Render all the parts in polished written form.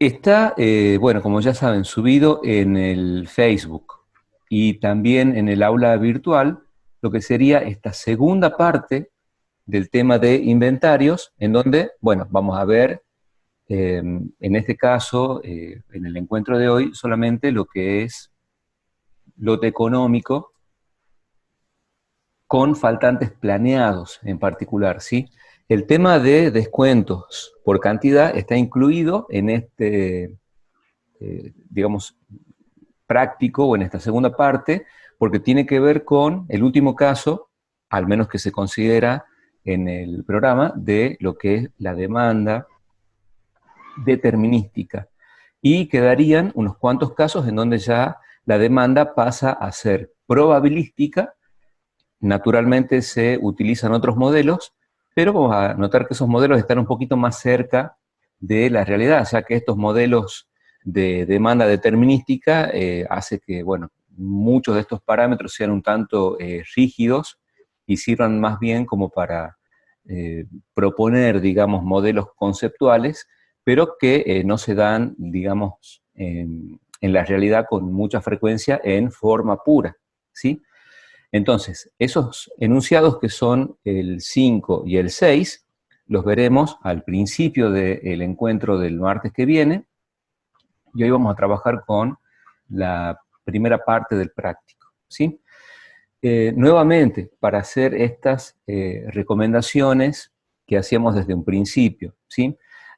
Está, bueno, como ya saben, subido en el Facebook y también en el aula virtual, lo que sería esta segunda parte del tema de inventarios, en donde, bueno, vamos a ver, en este caso, en el encuentro de hoy, solamente lo que es lote económico con faltantes planeados en particular, ¿sí? El tema de descuentos por cantidad está incluido en este, digamos, práctico o en esta segunda parte, porque tiene que ver con el último caso, al menos que se considera en el programa, de lo que es la demanda determinística. Y quedarían unos cuantos casos en donde ya la demanda pasa a ser probabilística. Naturalmente se utilizan otros modelos, pero vamos a notar que esos modelos están un poquito más cerca de la realidad, ya que estos modelos de demanda determinística hace que, bueno, muchos de estos parámetros sean un tanto rígidos y sirvan más bien como para proponer, digamos, modelos conceptuales, pero que no se dan, digamos, en la realidad con mucha frecuencia en forma pura, ¿sí? Entonces, esos enunciados que son el 5 y el 6, los veremos al principio del encuentro del martes que viene, y hoy vamos a trabajar con la primera parte del práctico, ¿sí? Nuevamente, para hacer estas recomendaciones que hacíamos desde un principio, ¿sí?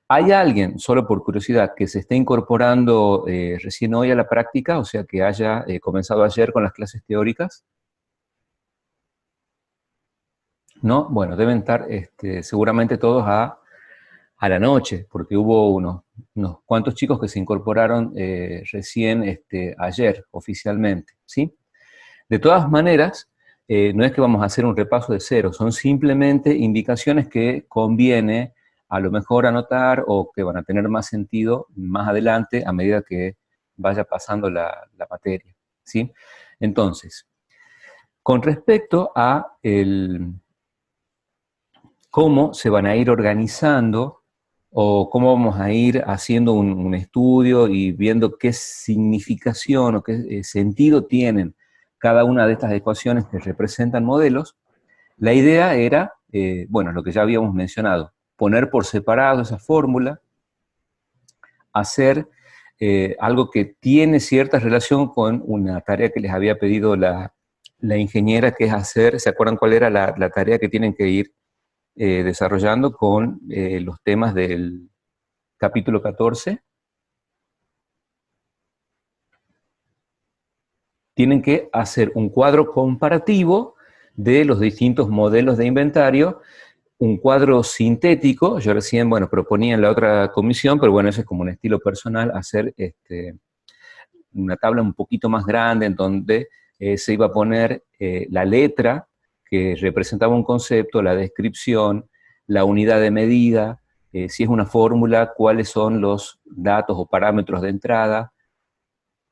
¿Hay alguien, solo por curiosidad, que se esté incorporando recién hoy a la práctica, o sea, que haya comenzado ayer con las clases teóricas? ¿No? Bueno, deben estar seguramente todos a la noche, porque hubo unos cuantos chicos que se incorporaron recién ayer oficialmente, ¿sí? De todas maneras, no es que vamos a hacer un repaso de cero, son simplemente indicaciones que conviene a lo mejor anotar o que van a tener más sentido más adelante a medida que vaya pasando la materia, ¿sí? Entonces, con respecto a cómo se van a ir organizando o cómo vamos a ir haciendo un estudio y viendo qué significación o qué sentido tienen cada una de estas ecuaciones que representan modelos. La idea era, bueno, lo que ya habíamos mencionado, poner por separado esa fórmula, hacer algo que tiene cierta relación con una tarea que les había pedido la ingeniera, que es hacer, ¿se acuerdan cuál era la tarea que tienen que ir desarrollando con los temas del capítulo 14? Tienen que hacer un cuadro comparativo de los distintos modelos de inventario, un cuadro sintético. Yo recién, bueno, proponía en la otra comisión, pero bueno, eso es como un estilo personal, hacer una tabla un poquito más grande en donde se iba a poner la letra que representaba un concepto, la descripción, la unidad de medida, si es una fórmula, cuáles son los datos o parámetros de entrada,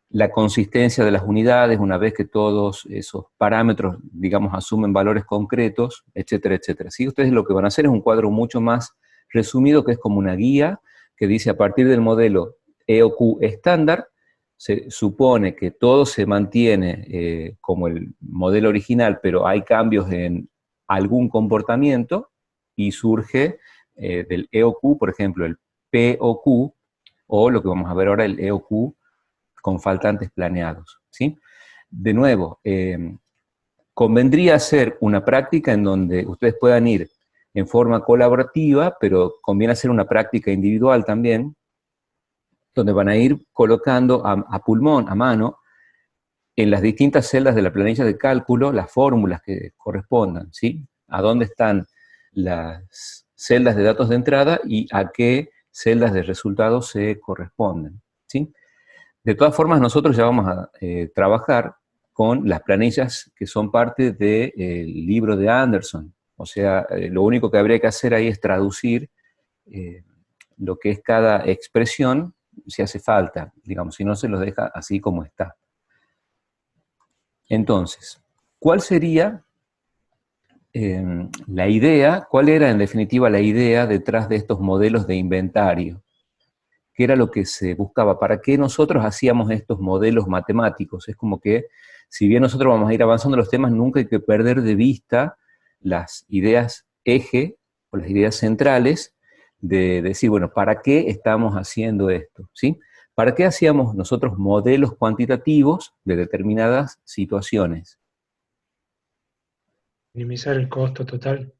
la consistencia de las unidades una vez que todos esos parámetros, digamos, asumen valores concretos, etcétera, etcétera. ¿Sí? Ustedes lo que van a hacer es un cuadro mucho más resumido, que es como una guía que dice a partir del modelo EOQ estándar, se supone que todo se mantiene como el modelo original, pero hay cambios en algún comportamiento y surge del EOQ, por ejemplo, el POQ, o lo que vamos a ver ahora, el EOQ con faltantes planeados, ¿sí? De nuevo, convendría hacer una práctica en donde ustedes puedan ir en forma colaborativa, pero conviene hacer una práctica individual también, donde van a ir colocando a pulmón, a mano, en las distintas celdas de la planilla de cálculo, las fórmulas que correspondan, ¿sí? A dónde están las celdas de datos de entrada y a qué celdas de resultados se corresponden, ¿sí? De todas formas, nosotros ya vamos a trabajar con las planillas que son parte del libro de Anderson. O sea, lo único que habría que hacer ahí es traducir lo que es cada expresión, si hace falta, digamos, si no se los deja así como está. Entonces, ¿cuál sería la idea? ¿Cuál era en definitiva la idea detrás de estos modelos de inventario? ¿qué era lo que se buscaba? ¿Para qué nosotros hacíamos estos modelos matemáticos? Es como que, si bien nosotros vamos a ir avanzando en los temas, nunca hay que perder de vista las ideas eje, o las ideas centrales, de decir, bueno, ¿para qué estamos haciendo esto? ¿Sí? ¿Para qué hacíamos nosotros modelos cuantitativos de determinadas situaciones? Minimizar el costo total.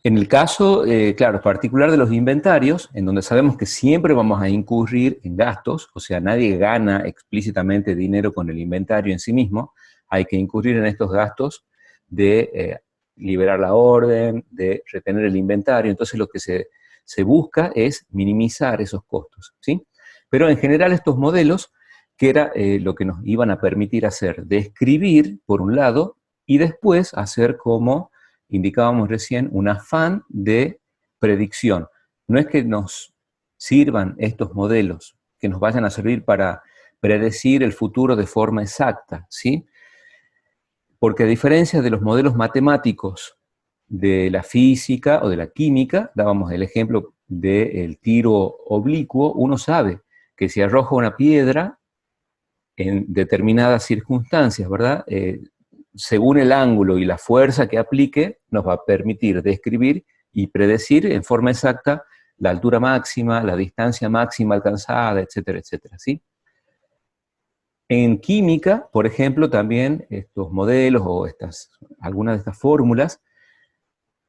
En el caso, claro, particular de los inventarios, en donde sabemos que siempre vamos a incurrir en gastos, o sea, nadie gana explícitamente dinero con el inventario en sí mismo, hay que incurrir en estos gastos de liberar la orden, de retener el inventario, entonces lo que se busca es minimizar esos costos, ¿sí? Pero en general estos modelos, que era lo que nos iban a permitir hacer, describir, por un lado, y después hacer como indicábamos recién, un afán de predicción. No es que nos sirvan estos modelos, que nos vayan a servir para predecir el futuro de forma exacta, ¿sí? Porque a diferencia de los modelos matemáticos de la física o de la química, dábamos el ejemplo del tiro oblicuo, uno sabe que si arroja una piedra en determinadas circunstancias, ¿verdad? Según el ángulo y la fuerza que aplique, nos va a permitir describir y predecir en forma exacta la altura máxima, la distancia máxima alcanzada, etcétera, etcétera, ¿sí? En química, por ejemplo, también estos modelos o algunas de estas fórmulas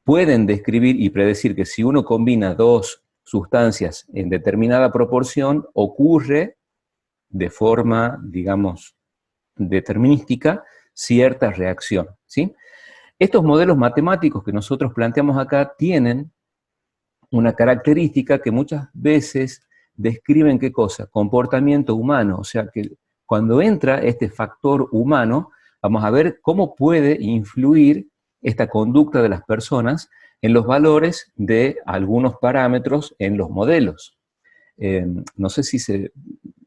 pueden describir y predecir que si uno combina dos sustancias en determinada proporción, ocurre de forma, digamos, determinística, cierta reacción, ¿sí? Estos modelos matemáticos que nosotros planteamos acá tienen una característica que muchas veces describen ¿qué cosa? Comportamiento humano, o sea que cuando entra este factor humano, vamos a ver cómo puede influir esta conducta de las personas en los valores de algunos parámetros en los modelos. No sé si se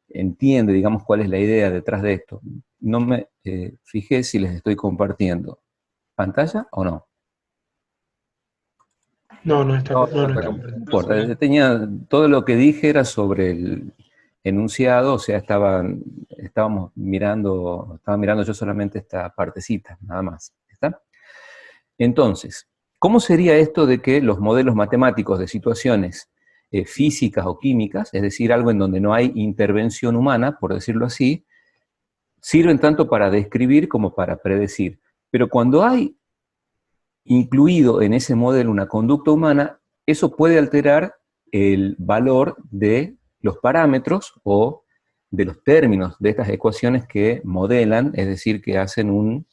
entiende, digamos, cuál es la idea detrás de esto. No me fijé si les estoy compartiendo pantalla o no. No, no está, No, no, no está bueno, no compartiendo. importa. Tenía, todo lo que dije era sobre el enunciado, o sea, estábamos mirando, estaba mirando yo solamente esta partecita, nada más. ¿Está? Entonces, ¿cómo sería esto de que los modelos matemáticos de situaciones físicas o químicas, es decir, algo en donde no hay intervención humana, por decirlo así, sirven tanto para describir como para predecir? Pero cuando hay incluido en ese modelo una conducta humana, eso puede alterar el valor de los parámetros o de los términos de estas ecuaciones que modelan, es decir, que hacen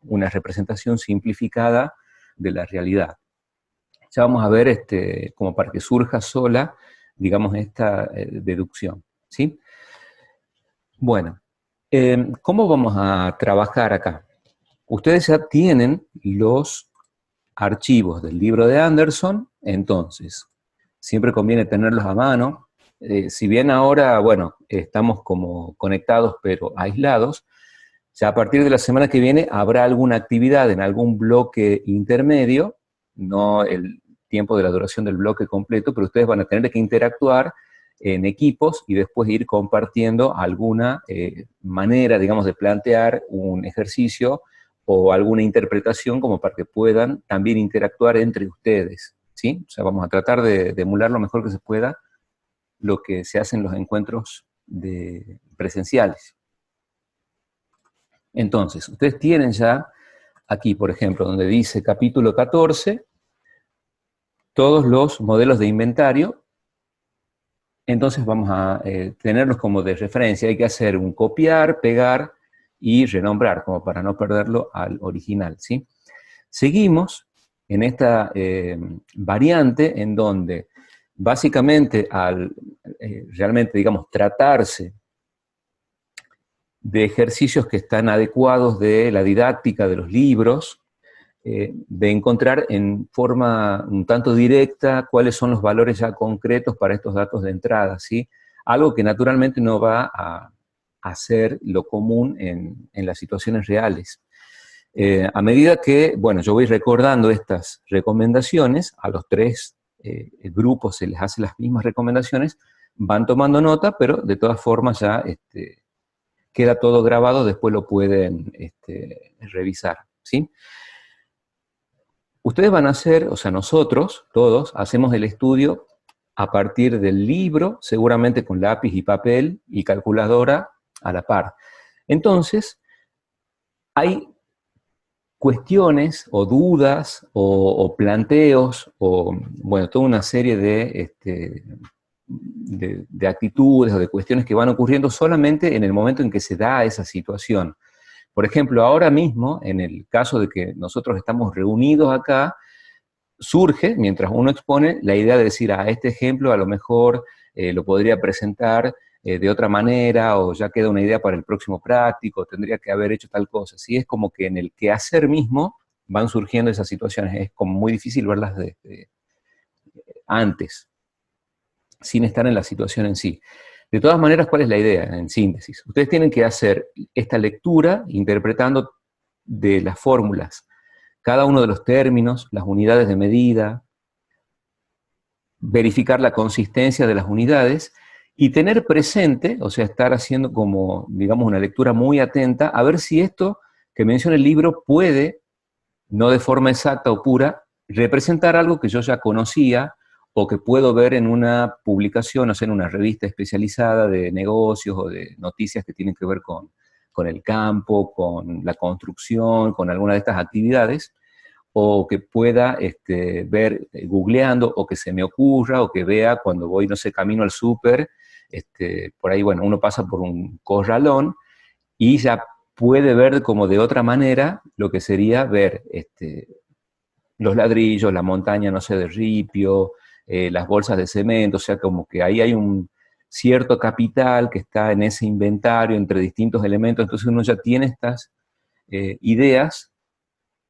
una representación simplificada de la realidad. Ya vamos a ver, como para que surja sola, digamos, esta deducción, ¿sí? Bueno, ¿cómo vamos a trabajar acá? Ustedes ya tienen los archivos del libro de Anderson, entonces, siempre conviene tenerlos a mano. Si bien ahora, bueno, estamos como conectados pero aislados, ya a partir de la semana que viene habrá alguna actividad en algún bloque intermedio, no el tiempo de la duración del bloque completo, pero ustedes van a tener que interactuar en equipos y después ir compartiendo alguna manera, digamos, de plantear un ejercicio o alguna interpretación como para que puedan también interactuar entre ustedes, ¿sí? O sea, vamos a tratar de emular lo mejor que se pueda lo que se hace en los encuentros presenciales. Entonces, ustedes tienen ya aquí, por ejemplo, donde dice capítulo 14, todos los modelos de inventario. Entonces vamos a tenerlos como de referencia. Hay que hacer un copiar, pegar y renombrar, como para no perderlo al original, ¿sí? Seguimos en esta variante en donde básicamente al realmente, digamos, tratarse de ejercicios que están adecuados de la didáctica de los libros, de encontrar en forma un tanto directa cuáles son los valores ya concretos para estos datos de entrada, ¿sí? Algo que naturalmente no va a ser lo común en las situaciones reales. A medida que, bueno, yo voy recordando estas recomendaciones a los tres grupos se les hace las mismas recomendaciones, van tomando nota, pero de todas formas ya queda todo grabado, después lo pueden revisar, ¿sí? Ustedes van a hacer, o sea, nosotros, todos, hacemos el estudio a partir del libro, seguramente con lápiz y papel y calculadora a la par. Entonces, hay cuestiones o dudas o planteos o, bueno, toda una serie de actitudes o de cuestiones que van ocurriendo solamente en el momento en que se da esa situación. Por ejemplo, ahora mismo, en el caso de que nosotros estamos reunidos acá, surge, mientras uno expone, la idea de decir, este ejemplo a lo mejor lo podría presentar de otra manera, o ya queda una idea para el próximo práctico, tendría que haber hecho tal cosa. ¿Sí? Es como que en el quehacer mismo van surgiendo esas situaciones, es como muy difícil verlas antes, sin estar en la situación en sí. De todas maneras, ¿cuál es la idea? En síntesis, ustedes tienen que hacer esta lectura interpretando de las fórmulas cada uno de los términos, las unidades de medida, verificar la consistencia de las unidades y tener presente, o sea, estar haciendo como, digamos, una lectura muy atenta, a ver si esto que menciona el libro puede, no de forma exacta o pura, representar algo que yo ya conocía o que puedo ver en una publicación, o sea, en una revista especializada de negocios o de noticias que tienen que ver con el campo, con la construcción, con alguna de estas actividades, o que pueda ver googleando, o que se me ocurra, o que vea cuando voy, no sé, camino al súper, por ahí, bueno, uno pasa por un corralón y ya puede ver como de otra manera lo que sería ver los ladrillos, la montaña, no sé, de ripio, las bolsas de cemento, o sea, como que ahí hay un cierto capital que está en ese inventario entre distintos elementos, entonces uno ya tiene estas ideas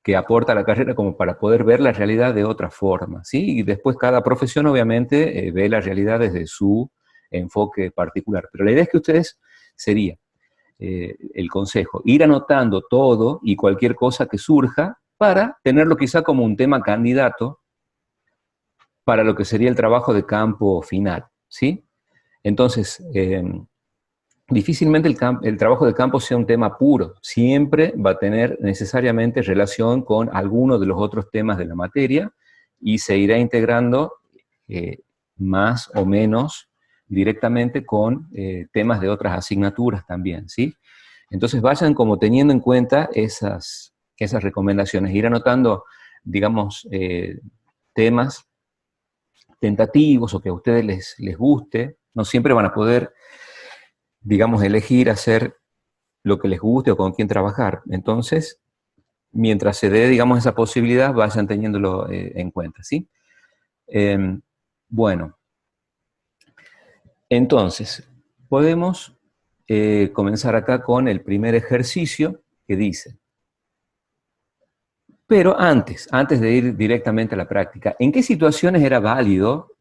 que aporta la carrera como para poder ver la realidad de otra forma, ¿sí? Y después cada profesión obviamente ve la realidad desde su enfoque particular. Pero la idea es que ustedes sería el consejo, ir anotando todo y cualquier cosa que surja para tenerlo quizá como un tema candidato para lo que sería el trabajo de campo final, ¿sí? Entonces, difícilmente el trabajo de campo sea un tema puro, siempre va a tener necesariamente relación con alguno de los otros temas de la materia y se irá integrando más o menos directamente con temas de otras asignaturas también, ¿sí? Entonces vayan como teniendo en cuenta esas recomendaciones, ir anotando, digamos, temas tentativos o que a ustedes les guste, no siempre van a poder, digamos, elegir hacer lo que les guste o con quién trabajar. Entonces, mientras se dé, digamos, esa posibilidad, vayan teniéndolo en cuenta, ¿sí? Bueno, entonces, podemos comenzar acá con el primer ejercicio que dice, pero antes de ir directamente a la práctica, ¿en qué situaciones era válido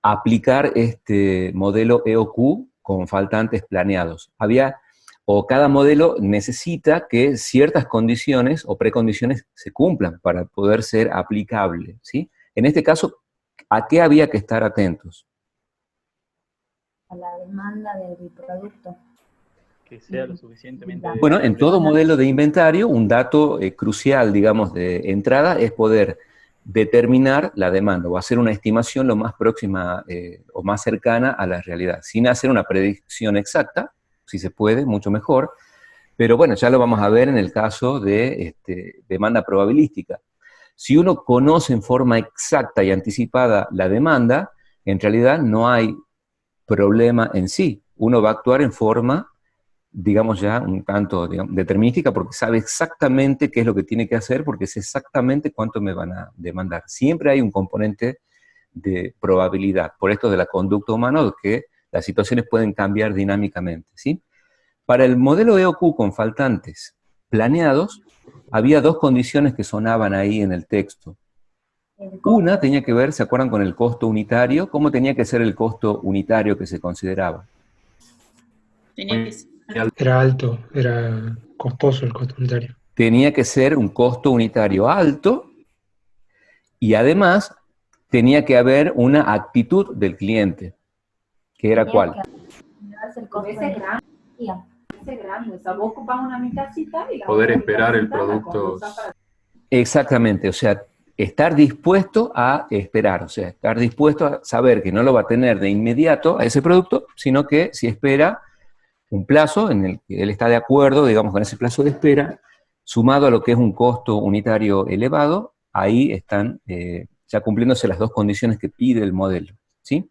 aplicar este modelo EOQ con faltantes planeados? O cada modelo necesita que ciertas condiciones o precondiciones se cumplan para poder ser aplicable, ¿sí? En este caso, ¿a qué había que estar atentos? A la demanda del producto. Que sea lo suficientemente... Bueno, en todo modelo de inventario, un dato crucial, digamos, de entrada es poder determinar la demanda o hacer una estimación lo más próxima o más cercana a la realidad, sin hacer una predicción exacta, si se puede, mucho mejor, pero bueno, ya lo vamos a ver en el caso de demanda probabilística. Si uno conoce en forma exacta y anticipada la demanda, en realidad no hay problema en sí. Uno va a actuar en forma, digamos ya un tanto determinística, porque sabe exactamente qué es lo que tiene que hacer, porque sé exactamente cuánto me van a demandar. Siempre hay un componente de probabilidad, por esto de la conducta humana, que las situaciones pueden cambiar dinámicamente, ¿sí? Para el modelo EOQ con faltantes planeados, había dos condiciones que sonaban ahí en el texto. Una tenía que ver, ¿se acuerdan con el costo unitario? ¿Cómo tenía que ser el costo unitario que se consideraba? Era alto, era costoso el costo unitario. Tenía que ser un costo unitario alto y además tenía que haber una actitud del cliente, que era Tenía cuál. que llevarse el costo Ese de es grande, energía. ese es grande. O sea, vos ocupás una mitacita y la Poder otra esperar el mitacita la producto. usás para... Exactamente, o sea, estar dispuesto a esperar, o sea, estar dispuesto a saber que no lo va a tener de inmediato a ese producto, sino que si espera un plazo en el que él está de acuerdo, digamos, con ese plazo de espera, sumado a lo que es un costo unitario elevado, ahí están ya cumpliéndose las dos condiciones que pide el modelo, ¿sí?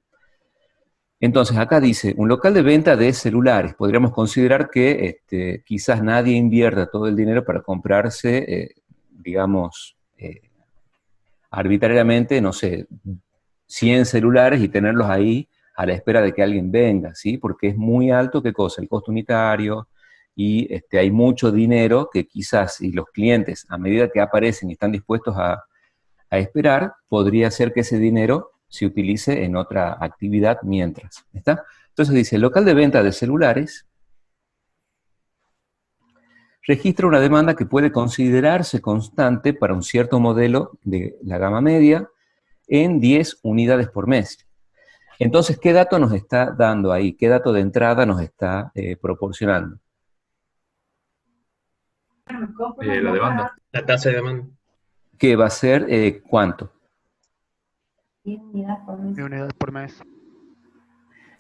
Entonces, acá dice, un local de venta de celulares. Podríamos considerar que quizás nadie invierta todo el dinero para comprarse, digamos, arbitrariamente, no sé, 100 celulares y tenerlos ahí a la espera de que alguien venga, ¿sí? Porque es muy alto, ¿qué cosa? El costo unitario, y hay mucho dinero que quizás, si los clientes, a medida que aparecen y están dispuestos a esperar, podría ser que ese dinero se utilice en otra actividad mientras, ¿está? Entonces dice, el local de venta de celulares registra una demanda que puede considerarse constante para un cierto modelo de la gama media en 10 unidades por mes. Entonces, ¿qué dato nos está dando ahí? ¿Qué dato de entrada nos está proporcionando? La demanda. La tasa de demanda. ¿Qué va a ser cuánto? 10 unidades por mes. 1 unidad por mes.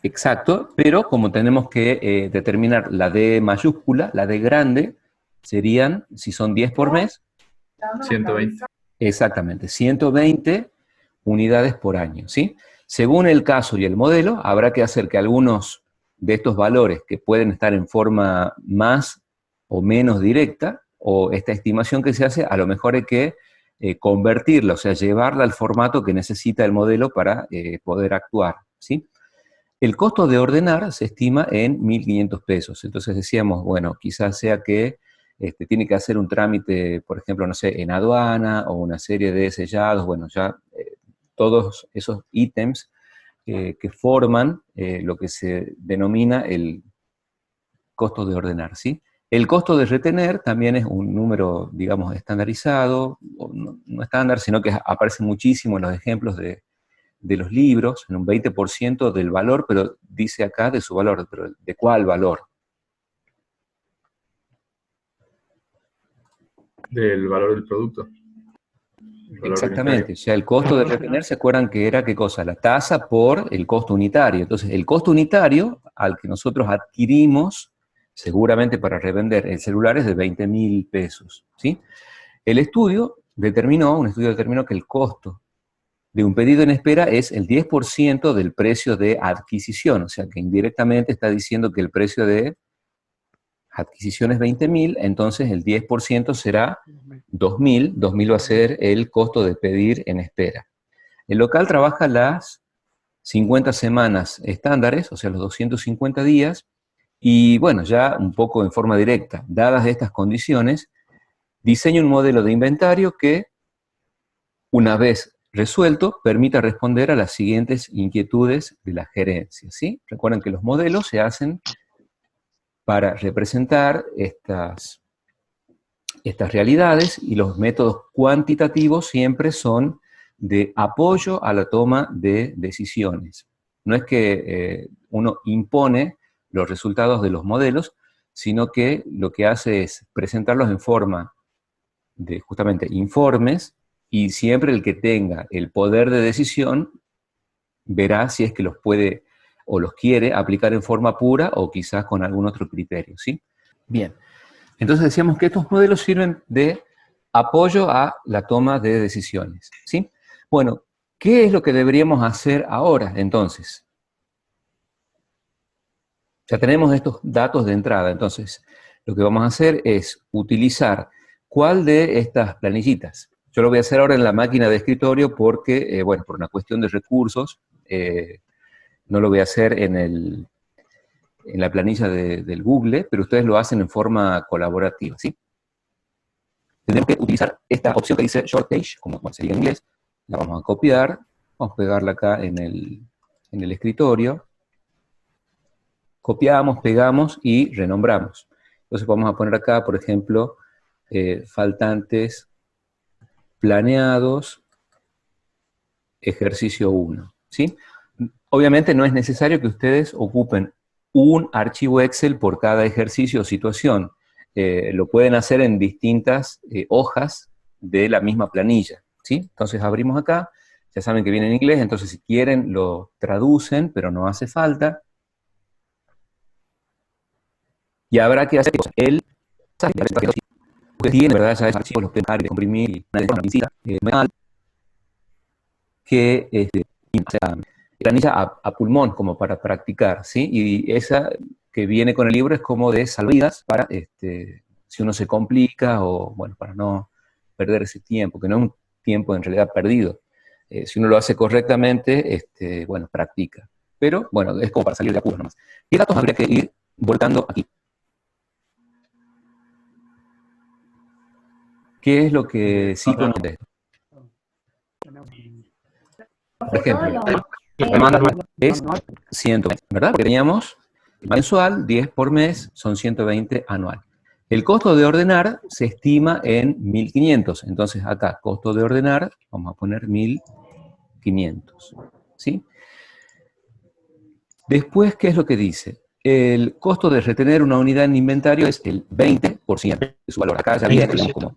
Exacto, pero como tenemos que determinar la D mayúscula, la D grande, serían, si son 10 por mes, 120. exactamente, 120 unidades por año, ¿sí? Según el caso y el modelo, habrá que hacer que algunos de estos valores que pueden estar en forma más o menos directa, o esta estimación que se hace, a lo mejor hay que convertirla, o sea, llevarla al formato que necesita el modelo para poder actuar, ¿sí? El costo de ordenar se estima en 1.500 pesos. Entonces decíamos, bueno, quizás sea que tiene que hacer un trámite, por ejemplo, no sé, en aduana o una serie de sellados, bueno, ya todos esos ítems que forman lo que se denomina el costo de ordenar, ¿sí? El costo de retener también es un número, digamos, estandarizado, o no estándar, sino que aparece muchísimo en los ejemplos de los libros, en un 20% del valor, pero dice acá de su valor, pero ¿de cuál valor? Del valor del producto. El valor Exactamente, unitario. o sea, el costo de retener, ¿se acuerdan que era qué cosa? La tasa por el costo unitario. Entonces, el costo unitario al que nosotros adquirimos, seguramente para revender el celular, es de 20.000 pesos, ¿sí? Un estudio determinó que el costo de un pedido en espera es el 10% del precio de adquisición, o sea que indirectamente está diciendo que el precio de adquisición es 20.000, entonces el 10% será 2.000, 2.000 va a ser el costo de pedir en espera. El local trabaja las 50 semanas estándares, o sea, los 250 días, y bueno, ya un poco en forma directa, dadas estas condiciones, diseña un modelo de inventario que, una vez resuelto, permita responder a las siguientes inquietudes de la gerencia, ¿sí? Recuerden que los modelos se hacen para representar estas realidades, y los métodos cuantitativos siempre son de apoyo a la toma de decisiones. No es que uno impone los resultados de los modelos, sino que lo que hace es presentarlos en forma de justamente informes, y siempre el que tenga el poder de decisión verá si es que los puede o los quiere aplicar en forma pura o quizás con algún otro criterio, ¿sí? Bien, entonces decíamos que estos modelos sirven de apoyo a la toma de decisiones, ¿sí? Bueno, ¿qué es lo que deberíamos hacer ahora, entonces? Ya tenemos estos datos de entrada, entonces lo que vamos a hacer es utilizar cuál de estas planillitas. Yo lo voy a hacer ahora en la máquina de escritorio porque, bueno, por una cuestión de recursos, no lo voy a hacer en la planilla del Google, pero ustedes lo hacen en forma colaborativa, ¿sí? Tenemos que utilizar esta opción que dice Short Page, como sería en inglés. La vamos a copiar, vamos a pegarla acá en el escritorio. Copiamos, pegamos y renombramos. Entonces vamos a poner acá, por ejemplo, faltantes planeados ejercicio 1, ¿sí? Obviamente no es necesario que ustedes ocupen un archivo Excel por cada ejercicio o situación. Lo pueden hacer en distintas hojas de la misma planilla, ¿sí? Entonces abrimos acá, ya saben que viene en inglés, entonces si quieren lo traducen, pero no hace falta. Y habrá que hacer el tiene, ¿verdad? Ya es archivo, los pueden comprimir y una visita que planilla a pulmón, como para practicar, ¿sí? Y esa que viene con el libro es como de salvavidas para, si uno se complica o, bueno, para no perder ese tiempo, que no es un tiempo en realidad perdido. Si uno lo hace correctamente, bueno, practica. Pero, bueno, es como para salir de apuros nomás. ¿Qué datos habría que ir volcando aquí? ¿Qué es lo que sí conoce esto? Por ejemplo, la demanda anual es 120, ¿verdad? Porque teníamos mensual, 10 por mes, son 120 anual. El costo de ordenar se estima en 1.500. Entonces acá, costo de ordenar, vamos a poner 1.500. ¿Sí? Después, ¿qué es lo que dice? El costo de retener una unidad en inventario es el 20% de su valor. Acá ya viene como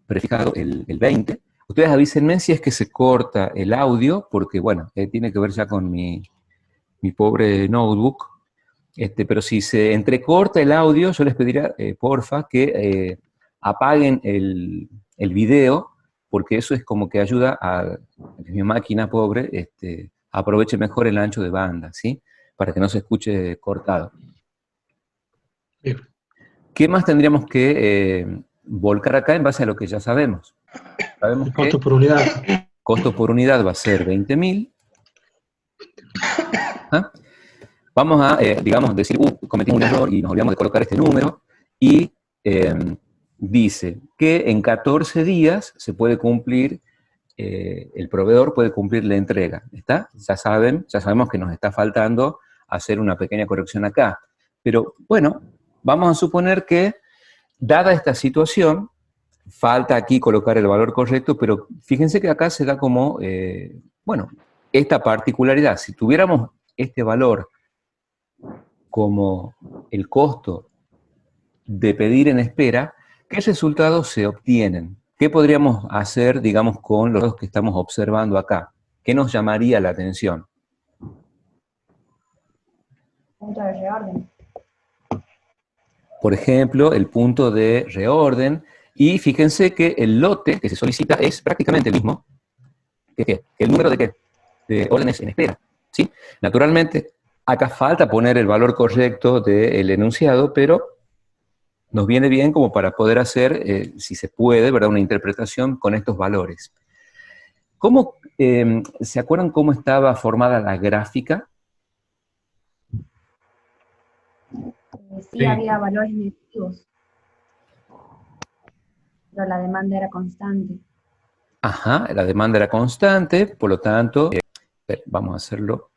prefijado el 20%. Ustedes avísenme si es que se corta el audio, porque bueno, tiene que ver ya con mi pobre notebook. Pero si se entrecorta el audio, yo les pediría, porfa, que apaguen el video, porque eso es como que ayuda a que mi máquina pobre aproveche mejor el ancho de banda, ¿sí? Para que no se escuche cortado. Bien. ¿Qué más tendríamos que volcar acá en base a lo que ya sabemos? Sabemos El que costo por unidad. costo por unidad va a ser 20.000. ¿Ah? Vamos a, digamos, decir, cometimos un error y nos olvidamos de colocar este número, y dice que en 14 días se puede cumplir, el proveedor puede cumplir la entrega, ¿está? Ya sabemos que nos está faltando hacer una pequeña corrección acá. Pero, bueno, vamos a suponer que, dada esta situación, falta aquí colocar el valor correcto, pero fíjense que acá se da como, bueno, esta particularidad. Si tuviéramos este valor como el costo de pedir en espera, ¿qué resultados se obtienen? ¿Qué podríamos hacer, digamos, con los que estamos observando acá? ¿Qué nos llamaría la atención? Punto de reorden. Por ejemplo, el punto de reorden, y fíjense que el lote que se solicita es prácticamente el mismo que el número de órdenes en espera, ¿sí? Naturalmente, acá falta poner el valor correcto del enunciado, pero nos viene bien como para poder hacer, si se puede, ¿verdad?, una interpretación con estos valores. ¿Cómo, se acuerdan cómo estaba formada la gráfica? Sí, había valores negativos, pero la demanda era constante. Ajá, la demanda era constante, por lo tanto, vamos a hacerlo.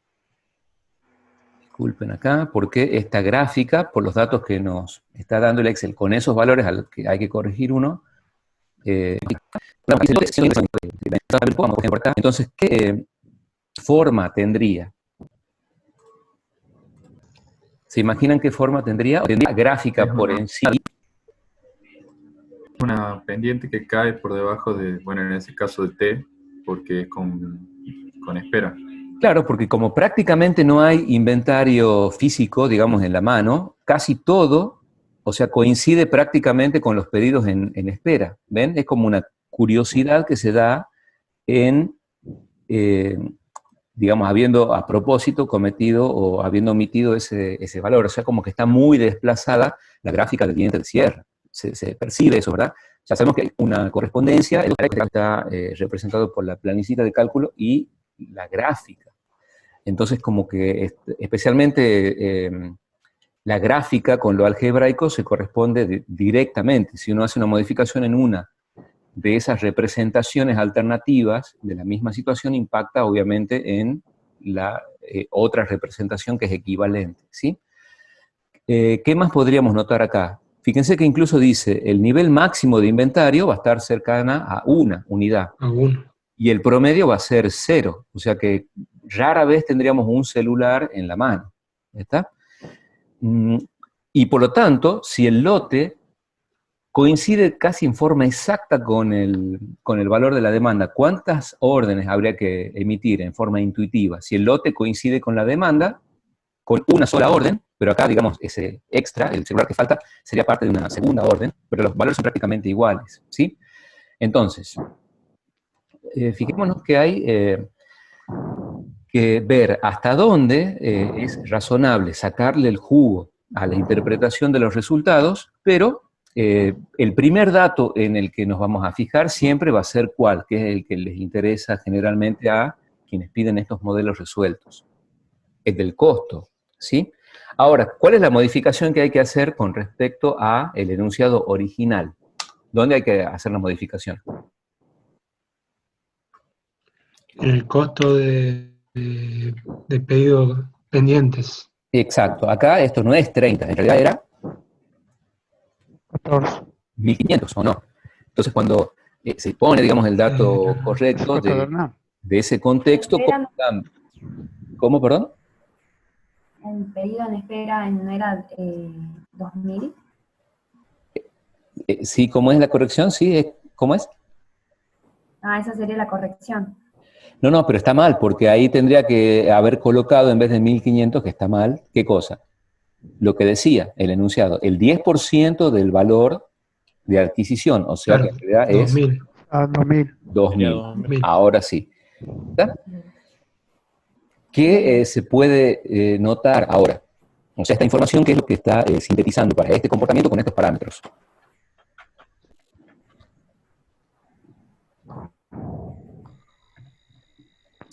Disculpen acá, porque esta gráfica, por los datos que nos está dando el Excel, con esos valores al que hay que corregir uno, entonces, ¿qué forma tendría? ¿Se imaginan qué forma tendría? ¿Tendría gráfica por encima? Una pendiente que cae por debajo de, bueno, en ese caso de T, porque es con espera. Claro, porque como prácticamente no hay inventario físico, digamos, en la mano, casi todo, o sea, coincide prácticamente con los pedidos en espera. ¿Ven? Es como una curiosidad que se da en, digamos, habiendo a propósito cometido o habiendo omitido ese valor. O sea, como que está muy desplazada la gráfica del diente de cierre. Se percibe eso, ¿verdad? Ya sabemos que hay una correspondencia, el está representado por la planicita de cálculo y la gráfica. Entonces, como que especialmente la gráfica con lo algebraico se corresponde directamente. Si uno hace una modificación en una de esas representaciones alternativas de la misma situación, impacta obviamente en la otra representación que es equivalente, ¿sí? ¿Qué más podríamos notar acá? Fíjense que incluso dice, el nivel máximo de inventario va a estar cercana a una unidad. A uno. y el promedio va a ser 0, o sea que rara vez tendríamos un celular en la mano, ¿está? Y por lo tanto, si el lote coincide casi en forma exacta con el valor de la demanda, ¿cuántas órdenes habría que emitir en forma intuitiva? Si el lote coincide con la demanda, con una sola orden, pero acá, digamos, ese extra, el celular que falta, sería parte de una segunda orden, pero los valores son prácticamente iguales, ¿sí? Entonces, fijémonos que hay que ver hasta dónde es razonable sacarle el jugo a la interpretación de los resultados, pero el primer dato en el que nos vamos a fijar siempre va a ser ¿cuál? Que es el que les interesa generalmente a quienes piden estos modelos resueltos. El del costo, ¿sí? Ahora, ¿cuál es la modificación que hay que hacer con respecto a el enunciado original? ¿Dónde hay que hacer la modificación? En el costo de pedido pendientes. Exacto, acá esto no es 30, en realidad era 14. 1500, ¿o no? Entonces, cuando se pone, digamos, el dato correcto de ese contexto, ¿cómo, perdón? El pedido en espera no era 2000. Sí, ¿cómo es la corrección? Sí, ¿cómo es? Ah, esa sería la corrección. No, pero está mal, porque ahí tendría que haber colocado, en vez de 1500, que está mal, ¿qué cosa? Lo que decía el enunciado, el 10% del valor de adquisición, o sea, Claro, que en realidad es 2000. 2000. 2000. Ahora sí. ¿Está? ¿Qué se puede notar ahora? O sea, esta información, ¿qué es lo que está sintetizando para este comportamiento con estos parámetros?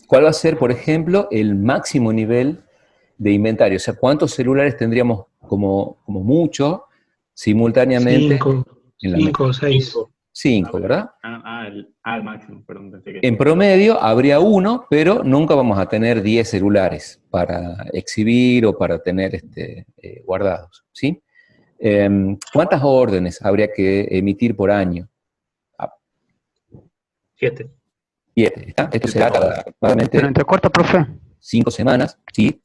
¿Cuál va a ser, por ejemplo, el máximo nivel de inventario? O sea, ¿cuántos celulares tendríamos como mucho simultáneamente? 5 o 6. 5, ¿verdad? Al máximo, perdón, pensé que... En promedio habría uno, pero nunca vamos a tener 10 celulares para exhibir o para tener guardados, ¿sí? ¿Cuántas órdenes habría que emitir por año? 7. 7, ¿está? Esto será cada aproximadamente ¿Pero entre cuánto, profe? 5 semanas, ¿sí?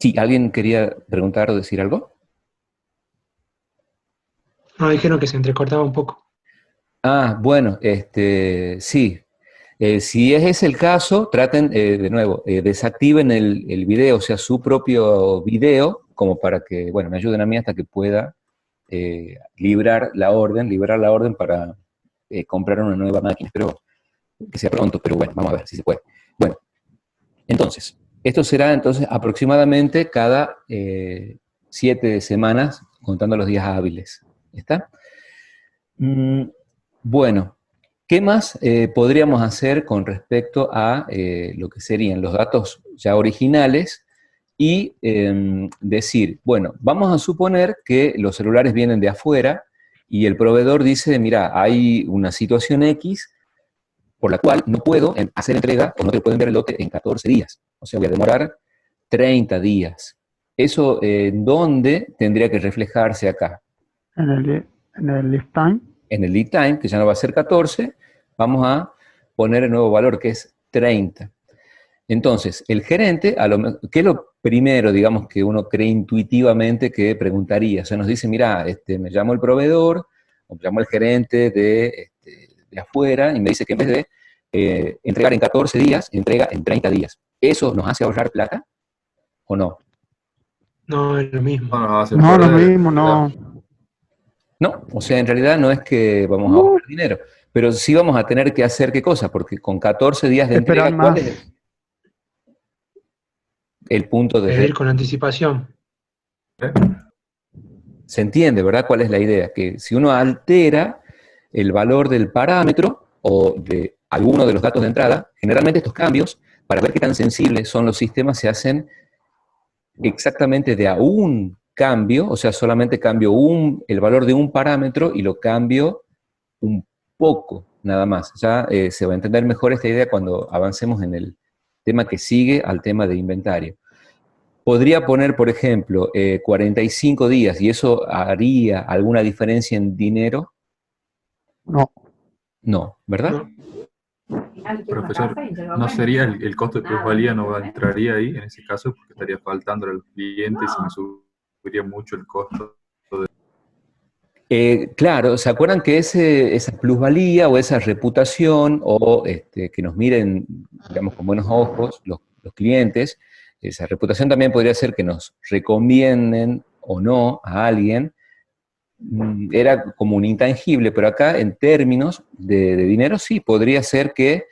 Sí, ¿alguien quería preguntar o decir algo? No, dijeron que se entrecortaba un poco. Ah, bueno, sí. Si es ese el caso, traten, de nuevo, desactiven el video, o sea, su propio video, como para que, bueno, me ayuden a mí hasta que pueda liberar la orden para comprar una nueva máquina. Espero que sea pronto, pero bueno, vamos a ver si se puede. Bueno, entonces, esto será entonces aproximadamente cada 7 semanas, contando los días hábiles. ¿Está? Bueno, ¿qué más podríamos hacer con respecto a lo que serían los datos ya originales y decir, bueno, vamos a suponer que los celulares vienen de afuera y el proveedor dice, mira, hay una situación X por la cual no puedo hacer entrega o no te puedo enviar el lote en 14 días. O sea, voy a demorar 30 días. ¿Eso dónde tendría que reflejarse acá? En el lead time. En el lead time, que ya no va a ser 14, vamos a poner el nuevo valor, que es 30. Entonces, el gerente, ¿qué es lo primero, digamos, que uno cree intuitivamente que preguntaría? O sea, nos dice, mira, me llamo el proveedor, o me llamo el gerente de afuera, y me dice que en vez de entregar en 14 días, entrega en 30 días. ¿Eso nos hace ahorrar plata o no? No, es lo mismo. No, lo mismo, no. No, o sea, en realidad no es que vamos a ahorrar dinero, pero sí vamos a tener que hacer qué cosa, porque con 14 días de entrega, Esperar ¿cuál más. es el punto de... Pedir con anticipación. Se entiende, ¿verdad? ¿Cuál es la idea? Que si uno altera el valor del parámetro o de alguno de los datos de entrada, generalmente estos cambios, para ver qué tan sensibles son los sistemas, se hacen exactamente de a un cambio, o sea, solamente cambio el valor de un parámetro y lo cambio un poco, nada más. Ya se va a entender mejor esta idea cuando avancemos en el tema que sigue al tema de inventario. Podría poner, por ejemplo, 45 días, y eso haría alguna diferencia en dinero. No. No, ¿verdad? No. Al final quiero una Profesor, casa y yo lo ¿no vendo. sería el costo de Nada, plusvalía no ¿entendés? entraría ahí en ese caso porque estaría faltando al cliente y se me No. subiría mucho el costo? Claro, ¿se acuerdan que esa plusvalía o esa reputación o que nos miren, digamos, con buenos ojos los clientes, esa reputación también podría ser que nos recomienden o no a alguien, era como un intangible, pero acá en términos de dinero sí, podría ser que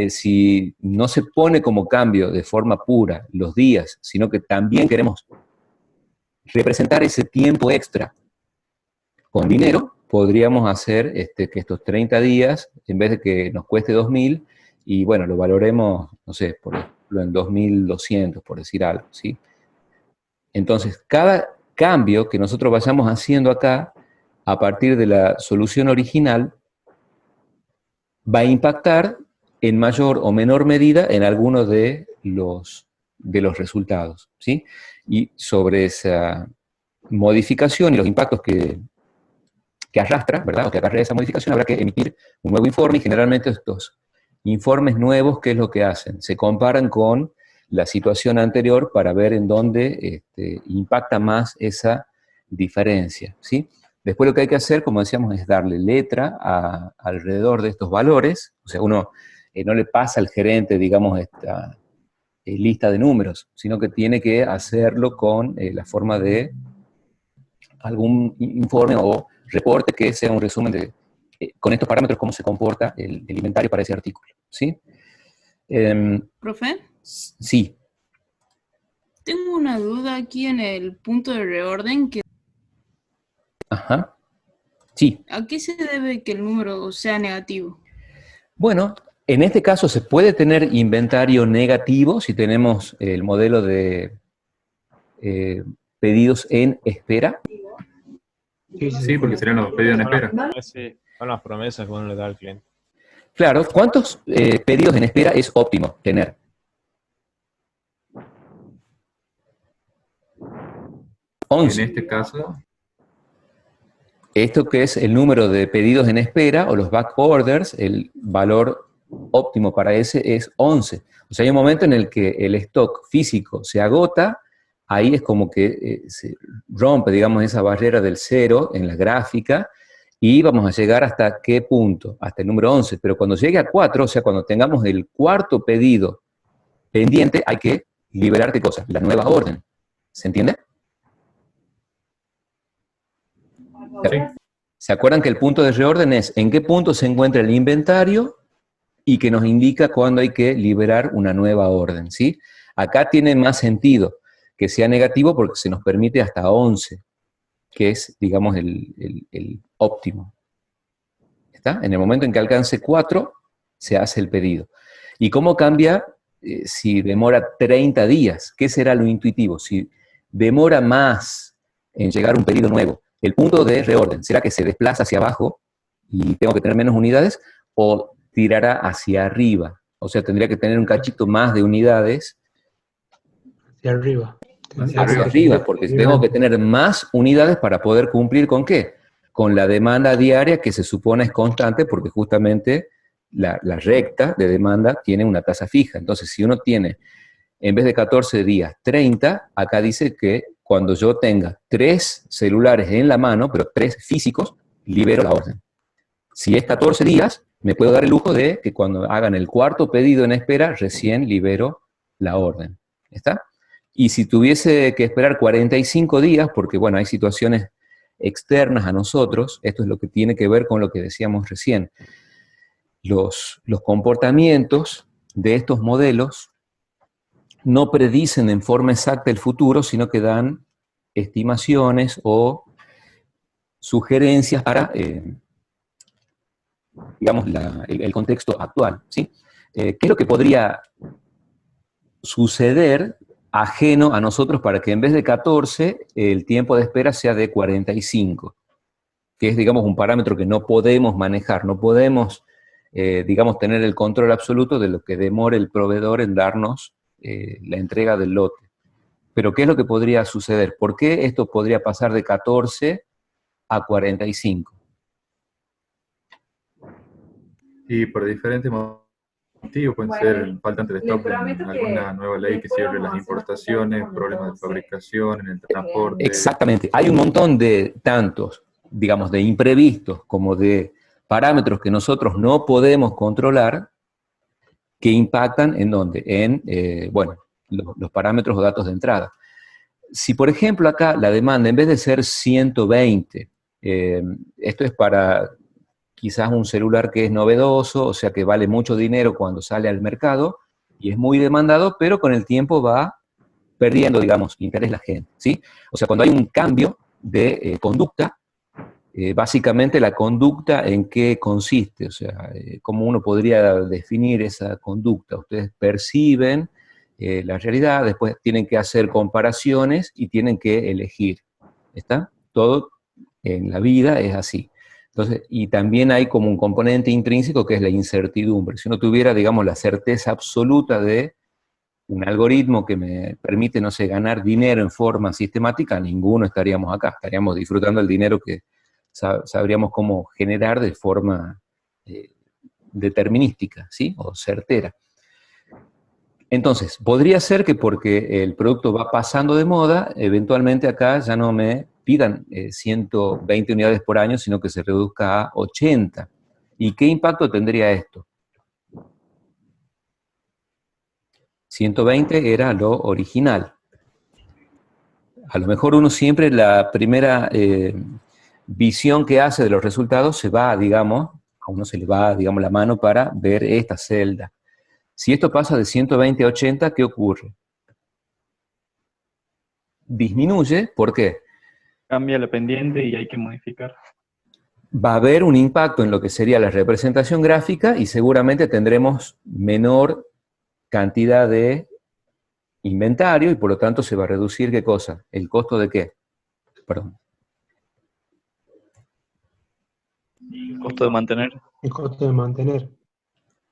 si no se pone como cambio de forma pura los días, sino que también queremos representar ese tiempo extra con dinero, podríamos hacer que estos 30 días, en vez de que nos cueste 2.000, y bueno, lo valoremos, no sé, por ejemplo, en 2.200, por decir algo, ¿sí? Entonces, cada cambio que nosotros vayamos haciendo acá, a partir de la solución original, va a impactar en mayor o menor medida en algunos de los resultados, ¿sí? Y sobre esa modificación y los impactos que arrastra, ¿verdad? O que acarrea esa modificación, habrá que emitir un nuevo informe y generalmente estos informes nuevos, ¿qué es lo que hacen? Se comparan con la situación anterior para ver en dónde impacta más esa diferencia, ¿sí? Después lo que hay que hacer, como decíamos, es darle letra alrededor de estos valores, o sea, uno no le pasa al gerente, digamos, esta lista de números, sino que tiene que hacerlo con la forma de algún informe o reporte que sea un resumen de, con estos parámetros, cómo se comporta el inventario para ese artículo, ¿sí? Profe, Sí. tengo una duda aquí en el punto de reorden, que Ajá. Sí. ¿a qué se debe que el número sea negativo? Bueno, en este caso se puede tener inventario negativo si tenemos el modelo de pedidos en espera. Sí, porque serían los pedidos en espera. Son las promesas que uno le da al cliente. Claro, ¿cuántos pedidos en espera es óptimo tener? 11. En este caso, Esto que es el número de pedidos en espera o los back orders, el valor óptimo para ese es 11. O sea, hay un momento en el que el stock físico se agota, ahí es como que se rompe, digamos, esa barrera del 0 en la gráfica y vamos a llegar hasta qué punto, hasta el número 11. Pero cuando llegue a 4, o sea, cuando tengamos el cuarto pedido pendiente, hay que liberar qué cosa, la nueva orden. ¿Se entiende? sí. ¿Se acuerdan que el punto de reorden es en qué punto se encuentra el inventario y que nos indica cuándo hay que liberar una nueva orden, ¿sí? Acá tiene más sentido que sea negativo porque se nos permite hasta 11, que es, digamos, el óptimo. ¿Está? En el momento en que alcance 4, se hace el pedido. ¿Y cómo cambia si demora 30 días? ¿Qué será lo intuitivo? Si demora más en llegar un pedido nuevo, el punto de reorden, ¿será que se desplaza hacia abajo y tengo que tener menos unidades? ¿O tirará hacia arriba? O sea, tendría que tener un cachito más de unidades Hacia arriba. hacia arriba, porque tengo que tener más unidades para poder cumplir ¿con qué? Con la demanda diaria que se supone es constante porque justamente la recta de demanda tiene una tasa fija. Entonces, si uno tiene, en vez de 14 días, 30, acá dice que cuando yo tenga 3 celulares en la mano, pero 3 físicos, libero la orden. Si es 14 días, me puedo dar el lujo de que cuando hagan el cuarto pedido en espera, recién libero la orden. ¿Está? Y si tuviese que esperar 45 días, porque bueno, hay situaciones externas a nosotros, esto es lo que tiene que ver con lo que decíamos recién. Los comportamientos de estos modelos no predicen en forma exacta el futuro, sino que dan estimaciones o sugerencias para, digamos, el contexto actual, ¿sí? ¿Qué es lo que podría suceder ajeno a nosotros para que en vez de 14 el tiempo de espera sea de 45? Que es, digamos, un parámetro que no podemos manejar, no podemos, digamos, tener el control absoluto de lo que demore el proveedor en darnos la entrega del lote. Pero ¿qué es lo que podría suceder? ¿Por qué esto podría pasar de 14 a 45? Y por diferentes motivos, pueden Bueno, ser falta de le stock en prometo que alguna nueva ley que después cierre vamos las a hacer una importaciones, cuando problemas de todo se fabricación, en el transporte. Exactamente. Hay un montón de tantos, digamos, de imprevistos como de parámetros que nosotros no podemos controlar que impactan en dónde, en, bueno, los parámetros o datos de entrada. Si, por ejemplo, acá la demanda, en vez de ser 120, esto es para quizás un celular que es novedoso, o sea que vale mucho dinero cuando sale al mercado y es muy demandado, pero con el tiempo va perdiendo, digamos, interés la gente, ¿sí? O sea, cuando hay un cambio de conducta, básicamente la conducta en qué consiste, o sea, cómo uno podría definir esa conducta. Ustedes perciben la realidad, después tienen que hacer comparaciones y tienen que elegir, ¿está? Todo en la vida es así. Entonces, y también hay como un componente intrínseco que es la incertidumbre. Si uno tuviera, digamos, la certeza absoluta de un algoritmo que me permite, no sé, ganar dinero en forma sistemática, ninguno estaríamos acá, estaríamos disfrutando el dinero que sabríamos cómo generar de forma determinística, ¿sí? O certera. Entonces, podría ser que porque el producto va pasando de moda, eventualmente acá ya no me pidan 120 unidades por año, sino que se reduzca a 80. ¿Y qué impacto tendría esto? 120 era lo original. A lo mejor uno siempre la primera visión que hace de los resultados se va, digamos, a uno se le va, digamos, la mano para ver esta celda. Si esto pasa de 120 a 80, ¿qué ocurre? Disminuye, ¿por qué? Cambia la pendiente y hay que modificar. Va a haber un impacto en lo que sería la representación gráfica y seguramente tendremos menor cantidad de inventario y por lo tanto se va a reducir, ¿qué cosa? ¿El costo de qué? Perdón. El costo de mantener. El costo de mantener.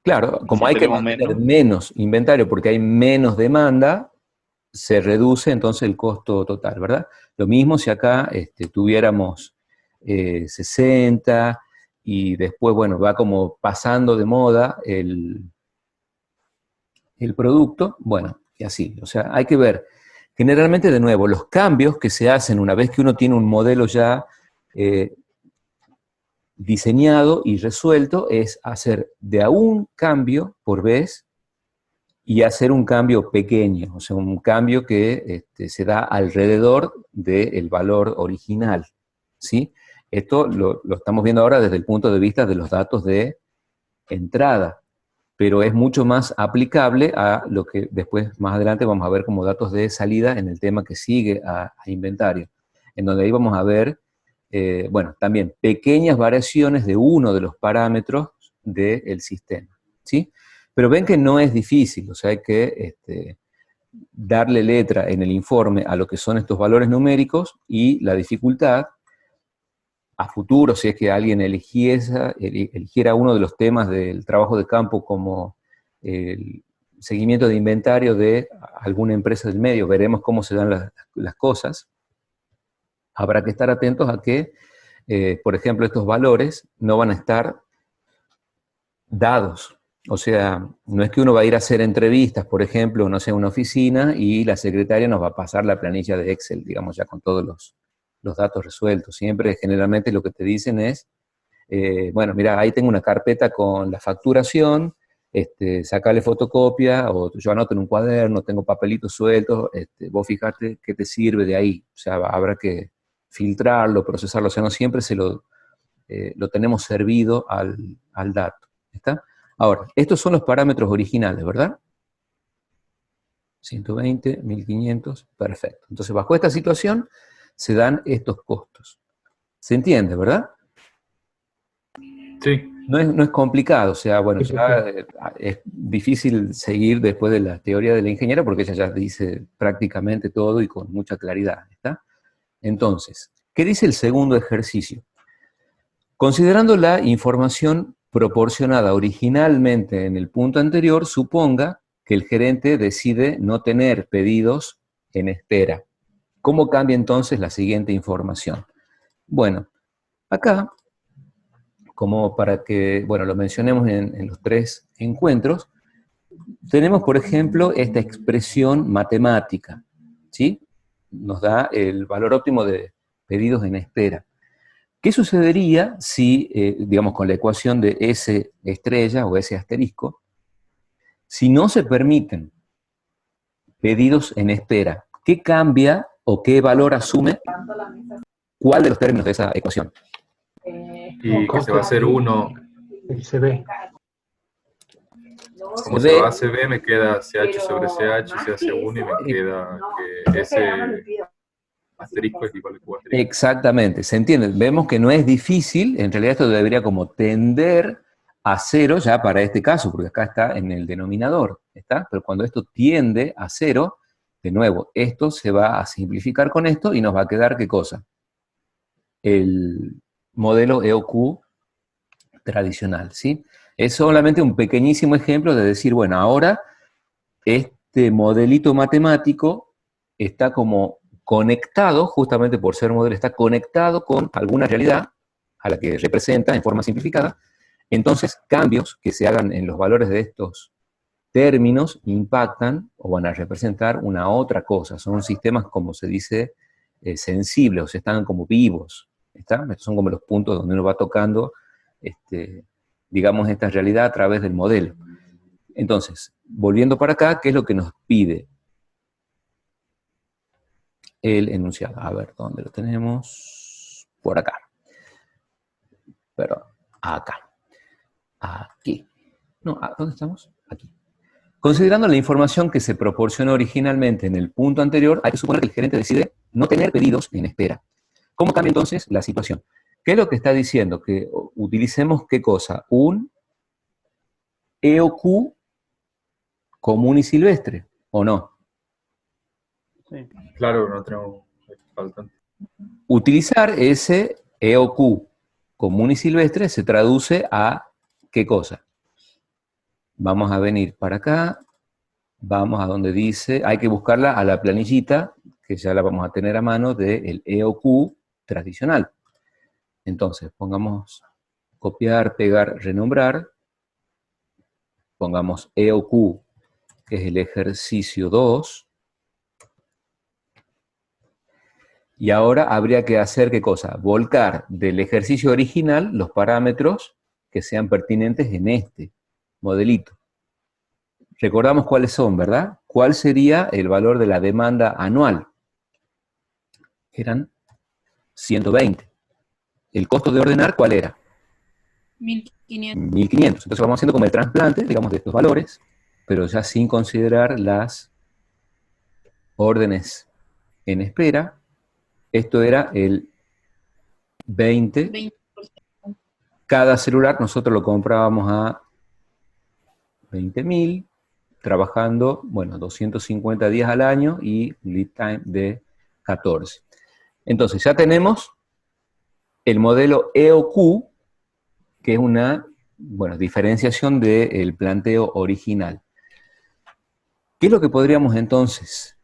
Claro, como Si hay que tenemos mantener menos, menos inventario porque hay menos demanda, se reduce entonces el costo total, ¿verdad? Lo mismo si acá tuviéramos 60 y después, bueno, va como pasando de moda el producto, bueno, y así. O sea, hay que ver, generalmente de nuevo, los cambios que se hacen una vez que uno tiene un modelo ya diseñado y resuelto es hacer de a un cambio por vez y hacer un cambio pequeño, o sea, un cambio que se da alrededor del valor original, ¿sí? Esto lo estamos viendo ahora desde el punto de vista de los datos de entrada, pero es mucho más aplicable a lo que después, más adelante, vamos a ver como datos de salida en el tema que sigue a inventario, en donde ahí vamos a ver, bueno, también pequeñas variaciones de uno de los parámetros del sistema, ¿sí? Pero ven que no es difícil, o sea, hay que darle letra en el informe a lo que son estos valores numéricos y la dificultad a futuro, si es que alguien eligiera uno de los temas del trabajo de campo como el seguimiento de inventario de alguna empresa del medio, veremos cómo se dan las cosas. Habrá que estar atentos a que, por ejemplo, estos valores no van a estar dados. O sea, no es que uno va a ir a hacer entrevistas, por ejemplo, no sé, a una oficina y la secretaria nos va a pasar la planilla de Excel, digamos, ya con todos los datos resueltos. Siempre, generalmente, lo que te dicen es, bueno, mira, ahí tengo una carpeta con la facturación, sacale fotocopia, o yo anoto en un cuaderno, tengo papelitos sueltos, vos fijate qué te sirve de ahí. O sea, habrá que filtrarlo, procesarlo, o sea, no siempre lo tenemos servido al dato. ¿Está? Ahora, estos son los parámetros originales, ¿verdad? 120, 1500, perfecto. Entonces, bajo esta situación, se dan estos costos. ¿Se entiende, verdad? Sí. No es complicado, o sea, bueno, Sí, ya es difícil seguir después de la teoría de la ingeniera porque ella ya dice prácticamente todo y con mucha claridad, ¿está? Entonces, ¿qué dice el segundo ejercicio? Considerando la información proporcionada originalmente en el punto anterior, suponga que el gerente decide no tener pedidos en espera. ¿Cómo cambia entonces la siguiente información? Bueno, acá, como para que, bueno, lo mencionemos en los 3 encuentros, tenemos, por ejemplo, esta expresión matemática, ¿sí? Nos da el valor óptimo de pedidos en espera. ¿Qué sucedería si, digamos, con la ecuación de S estrella o S asterisco, si no se permiten pedidos en espera? ¿Qué cambia o qué valor asume cuál de los términos de esa ecuación? Y que se va a hacer 1, El CB. como Se se ve- va a CB, me queda CH sobre CH, se hace 1 y me queda que ese asterisco es igual a Q asterisco. Exactamente, se entiende. Vemos que no es difícil, en realidad esto debería como tender a 0 ya para este caso, porque acá está en el denominador, ¿está? Pero cuando esto tiende a 0, de nuevo, esto se va a simplificar con esto y nos va a quedar, ¿qué cosa? El modelo EOQ tradicional, ¿sí? Es solamente un pequeñísimo ejemplo de decir, bueno, ahora este modelito matemático está como conectado, justamente por ser modelo, está conectado con alguna realidad a la que representa en forma simplificada. Entonces, cambios que se hagan en los valores de estos términos impactan o van a representar una otra cosa. Son sistemas, como se dice, sensibles, o sea, están como vivos. ¿Está? Estos son como los puntos donde uno va tocando, digamos, esta realidad a través del modelo. Entonces, volviendo para acá, ¿qué es lo que nos pide el enunciado? A ver, ¿dónde lo tenemos? Por acá. Perdón, acá. Aquí. No, ¿dónde estamos? Aquí. Considerando la información que se proporcionó originalmente en el punto anterior, hay que suponer que el gerente decide no tener pedidos en espera. ¿Cómo cambia entonces la situación? ¿Qué es lo que está diciendo? Que utilicemos, ¿qué cosa? Un EOQ común y silvestre, ¿o no? Sí. Claro, no tenemos faltante. Utilizar ese EOQ común y silvestre se traduce a ¿qué cosa? Vamos a venir para acá, vamos a donde dice, hay que buscarla a la planillita, que ya la vamos a tener a mano, del EOQ tradicional. Entonces, pongamos copiar, pegar, renombrar, pongamos EOQ, que es el ejercicio 2, y ahora habría que hacer, ¿qué cosa? Volcar del ejercicio original los parámetros que sean pertinentes en este modelito. Recordamos cuáles son, ¿verdad? ¿Cuál sería el valor de la demanda anual? Eran 120. ¿El costo de ordenar cuál era? 1500. 1500. Entonces vamos haciendo como el trasplante, digamos, de estos valores, pero ya sin considerar las órdenes en espera. Esto era el 20. 20%. Cada celular nosotros lo comprábamos a 20.000, trabajando, bueno, 250 días al año y lead time de 14. Entonces ya tenemos el modelo EOQ, que es una, bueno, diferenciación del planteo original. ¿Qué es lo que podríamos entonces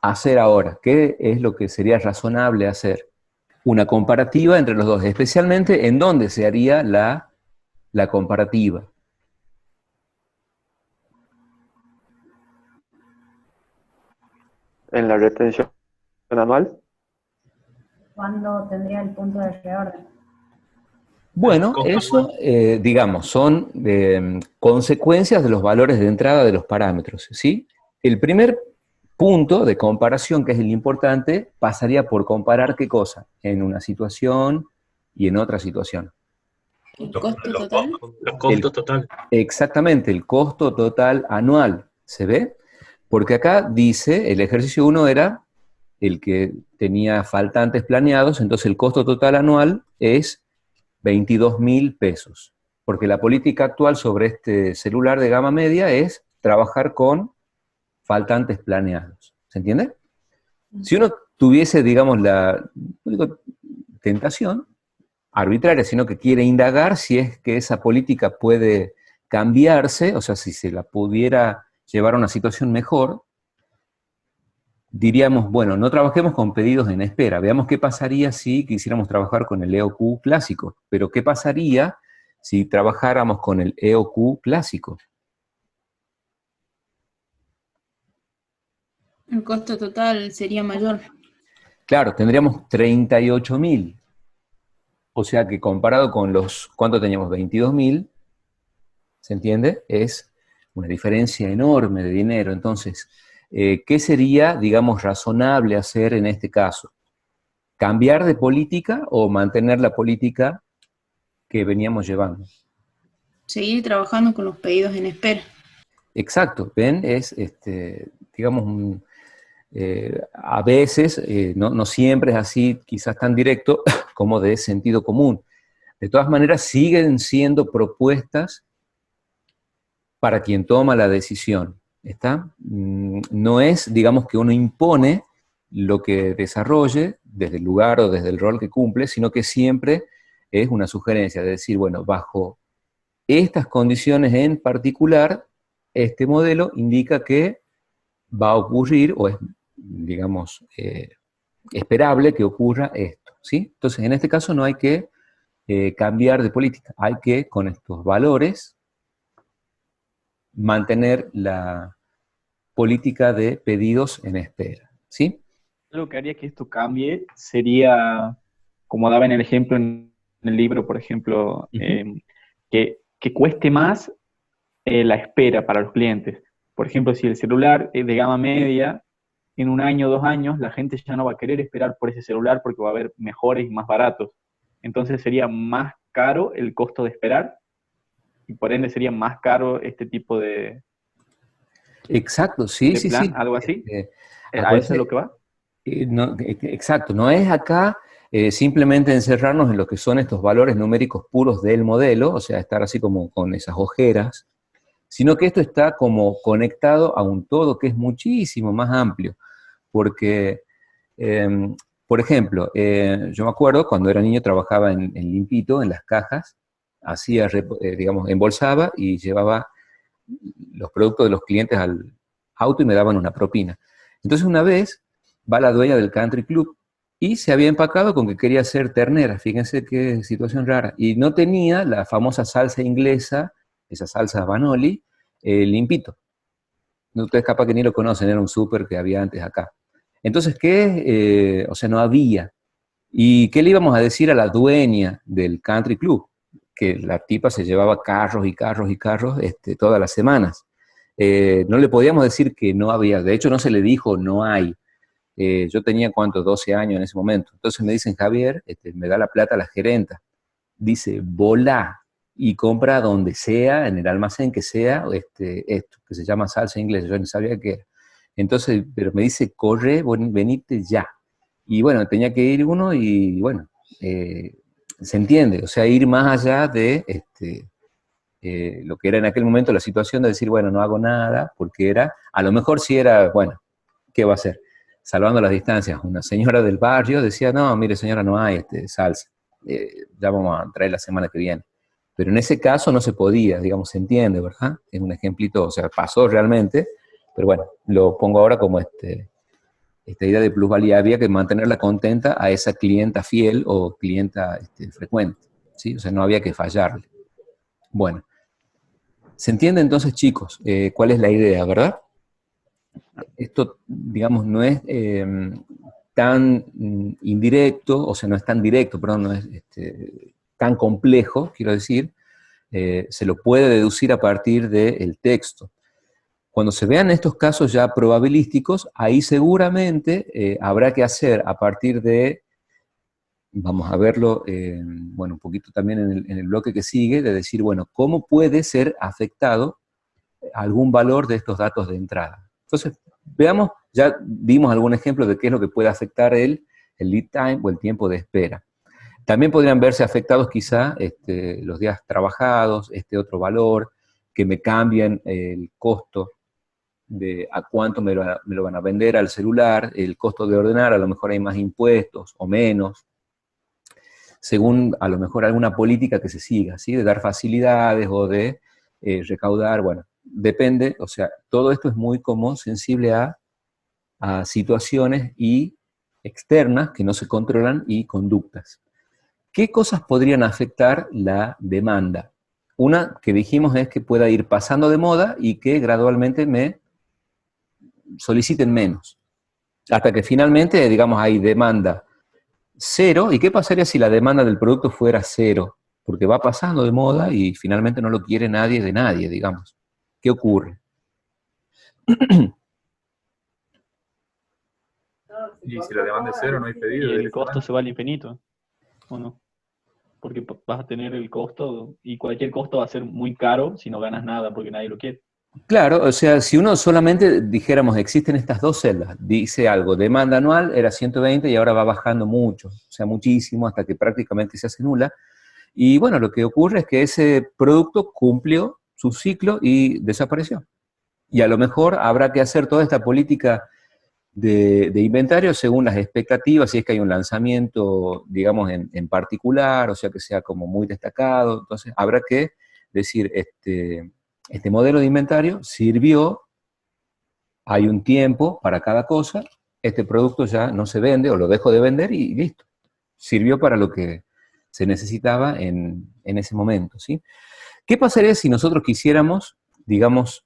hacer ahora? ¿Qué es lo que sería razonable hacer? Una comparativa entre los dos, especialmente en dónde se haría la comparativa. En la retención anual. ¿Cuándo tendría el punto de reorden? Bueno, eso, digamos, son consecuencias de los valores de entrada de los parámetros, ¿sí? El primer punto de comparación, que es el importante, pasaría por comparar qué cosa, en una situación y en otra situación. ¿El costo total? Los costos totales. Exactamente, el costo total anual, ¿se ve? Porque acá dice, el ejercicio 1 era el que tenía faltantes planeados, entonces el costo total anual es 22.000 pesos. Porque la política actual sobre este celular de gama media es trabajar con faltantes planeados. ¿Se entiende? Si uno tuviese, digamos, no digo tentación arbitraria, sino que quiere indagar si es que esa política puede cambiarse, o sea, si se la pudiera llevar a una situación mejor, diríamos, bueno, no trabajemos con pedidos en espera, veamos qué pasaría si quisiéramos trabajar con el EOQ clásico, pero qué pasaría si trabajáramos con el EOQ clásico. El costo total sería mayor. Claro, tendríamos 38.000. O sea que comparado con los, ¿cuánto teníamos? 22.000, ¿se entiende? Es una diferencia enorme de dinero. Entonces, ¿qué sería, digamos, razonable hacer en este caso? ¿Cambiar de política o mantener la política que veníamos llevando? Seguir trabajando con los pedidos en espera. Exacto, ¿ven? Es, digamos, a veces, no siempre es así, quizás tan directo, como de sentido común. De todas maneras, siguen siendo propuestas para quien toma la decisión, ¿está? No es, digamos, que uno impone lo que desarrolle desde el lugar o desde el rol que cumple, sino que siempre es una sugerencia de decir, bueno, bajo estas condiciones en particular, este modelo indica que va a ocurrir, o es, digamos, esperable que ocurra esto, ¿sí? Entonces, en este caso no hay que cambiar de política, hay que, con estos valores, mantener la política de pedidos en espera, ¿sí? Lo que haría que esto cambie sería, como daba en el ejemplo en el libro, por ejemplo, que cueste más la espera para los clientes. Por ejemplo, si el celular es de gama media, en 1 año, 2 años, la gente ya no va a querer esperar por ese celular porque va a haber mejores y más baratos. Entonces sería más caro el costo de esperar y por ende sería más caro este tipo de, Exacto, sí, de sí, plan, sí. algo así. ¿A Acuérdense, eso es lo que va? exacto, no es acá simplemente encerrarnos en lo que son estos valores numéricos puros del modelo, o sea, estar así como con esas ojeras, sino que esto está como conectado a un todo que es muchísimo más amplio, porque, por ejemplo, yo me acuerdo cuando era niño trabajaba en Limpito, en las cajas, hacía, digamos, embolsaba y llevaba los productos de los clientes al auto y me daban una propina. Entonces una vez va la dueña del country club y se había empacado con que quería hacer ternera, fíjense qué situación rara, y no tenía la famosa salsa inglesa, esa salsa Vanoli, Limpito. Ustedes capaz que ni lo conocen, era un súper que había antes acá. Entonces, ¿qué? O sea, no había. ¿Y qué le íbamos a decir a la dueña del country club? Que la tipa se llevaba carros y carros y carros todas las semanas. No le podíamos decir que no había, de hecho no se le dijo no hay. Yo tenía, ¿cuánto? 12 años en ese momento. Entonces me dicen, Javier, me da la plata la gerenta. Dice, volá y compra donde sea, en el almacén que sea, esto, que se llama salsa inglesa, yo no sabía qué era. Entonces, pero me dice, corre, venite ya. Y bueno, tenía que ir uno y bueno, se entiende, o sea, ir más allá de lo que era en aquel momento la situación de decir, bueno, no hago nada, porque era, a lo mejor sí era, bueno, ¿qué va a hacer? Salvando las distancias, una señora del barrio decía, no, mire señora, no hay salsa, ya vamos a traer la semana que viene. Pero en ese caso no se podía, digamos, se entiende, ¿verdad? Es un ejemplito, o sea, pasó realmente, pero bueno, lo pongo ahora como esta idea de plusvalía, había que mantenerla contenta a esa clienta fiel o clienta frecuente, ¿sí? O sea, no había que fallarle. Bueno, ¿se entiende entonces, chicos, cuál es la idea, verdad? Esto, digamos, no es tan indirecto, o sea, no es tan directo, perdón, no es tan complejo, quiero decir, se lo puede deducir a partir del texto. Cuando se vean estos casos ya probabilísticos, ahí seguramente habrá que hacer a partir de, vamos a verlo, bueno, un poquito también en el bloque que sigue, de decir, bueno, ¿cómo puede ser afectado algún valor de estos datos de entrada? Entonces, veamos, ya vimos algún ejemplo de qué es lo que puede afectar el lead time o el tiempo de espera. También podrían verse afectados quizá los días trabajados, otro valor, que me cambien el costo de a cuánto me lo van a vender al celular, el costo de ordenar, a lo mejor hay más impuestos o menos, según a lo mejor alguna política que se siga, ¿sí? De dar facilidades o de recaudar, bueno, depende, o sea, todo esto es muy como sensible a a situaciones y externas que no se controlan y conductas. ¿Qué cosas podrían afectar la demanda? Una que dijimos es que pueda ir pasando de moda y que gradualmente me soliciten menos. Hasta que finalmente, digamos, hay demanda cero. ¿Y qué pasaría si la demanda del producto fuera cero? Porque va pasando de moda y finalmente no lo quiere nadie de nadie, digamos. ¿Qué ocurre? Y si la demanda es cero, no hay pedido. Y el directamente. costo se va al infinito, ¿o no? Porque vas a tener el costo, y cualquier costo va a ser muy caro si no ganas nada, porque nadie lo quiere. Claro, o sea, si uno solamente dijéramos, existen estas dos celdas, dice algo, demanda anual era 120 y ahora va bajando mucho, o sea, muchísimo, hasta que prácticamente se hace nula. Y bueno, lo que ocurre es que ese producto cumplió su ciclo y desapareció. Y a lo mejor habrá que hacer toda esta política de inventario según las expectativas, si es que hay un lanzamiento, digamos, en particular, o sea, que sea como muy destacado. Entonces, habrá que decir, este modelo de inventario sirvió, hay un tiempo para cada cosa, este producto ya no se vende o lo dejo de vender y listo. Sirvió para lo que se necesitaba en ese momento, ¿sí? ¿Qué pasaría si nosotros quisiéramos, digamos,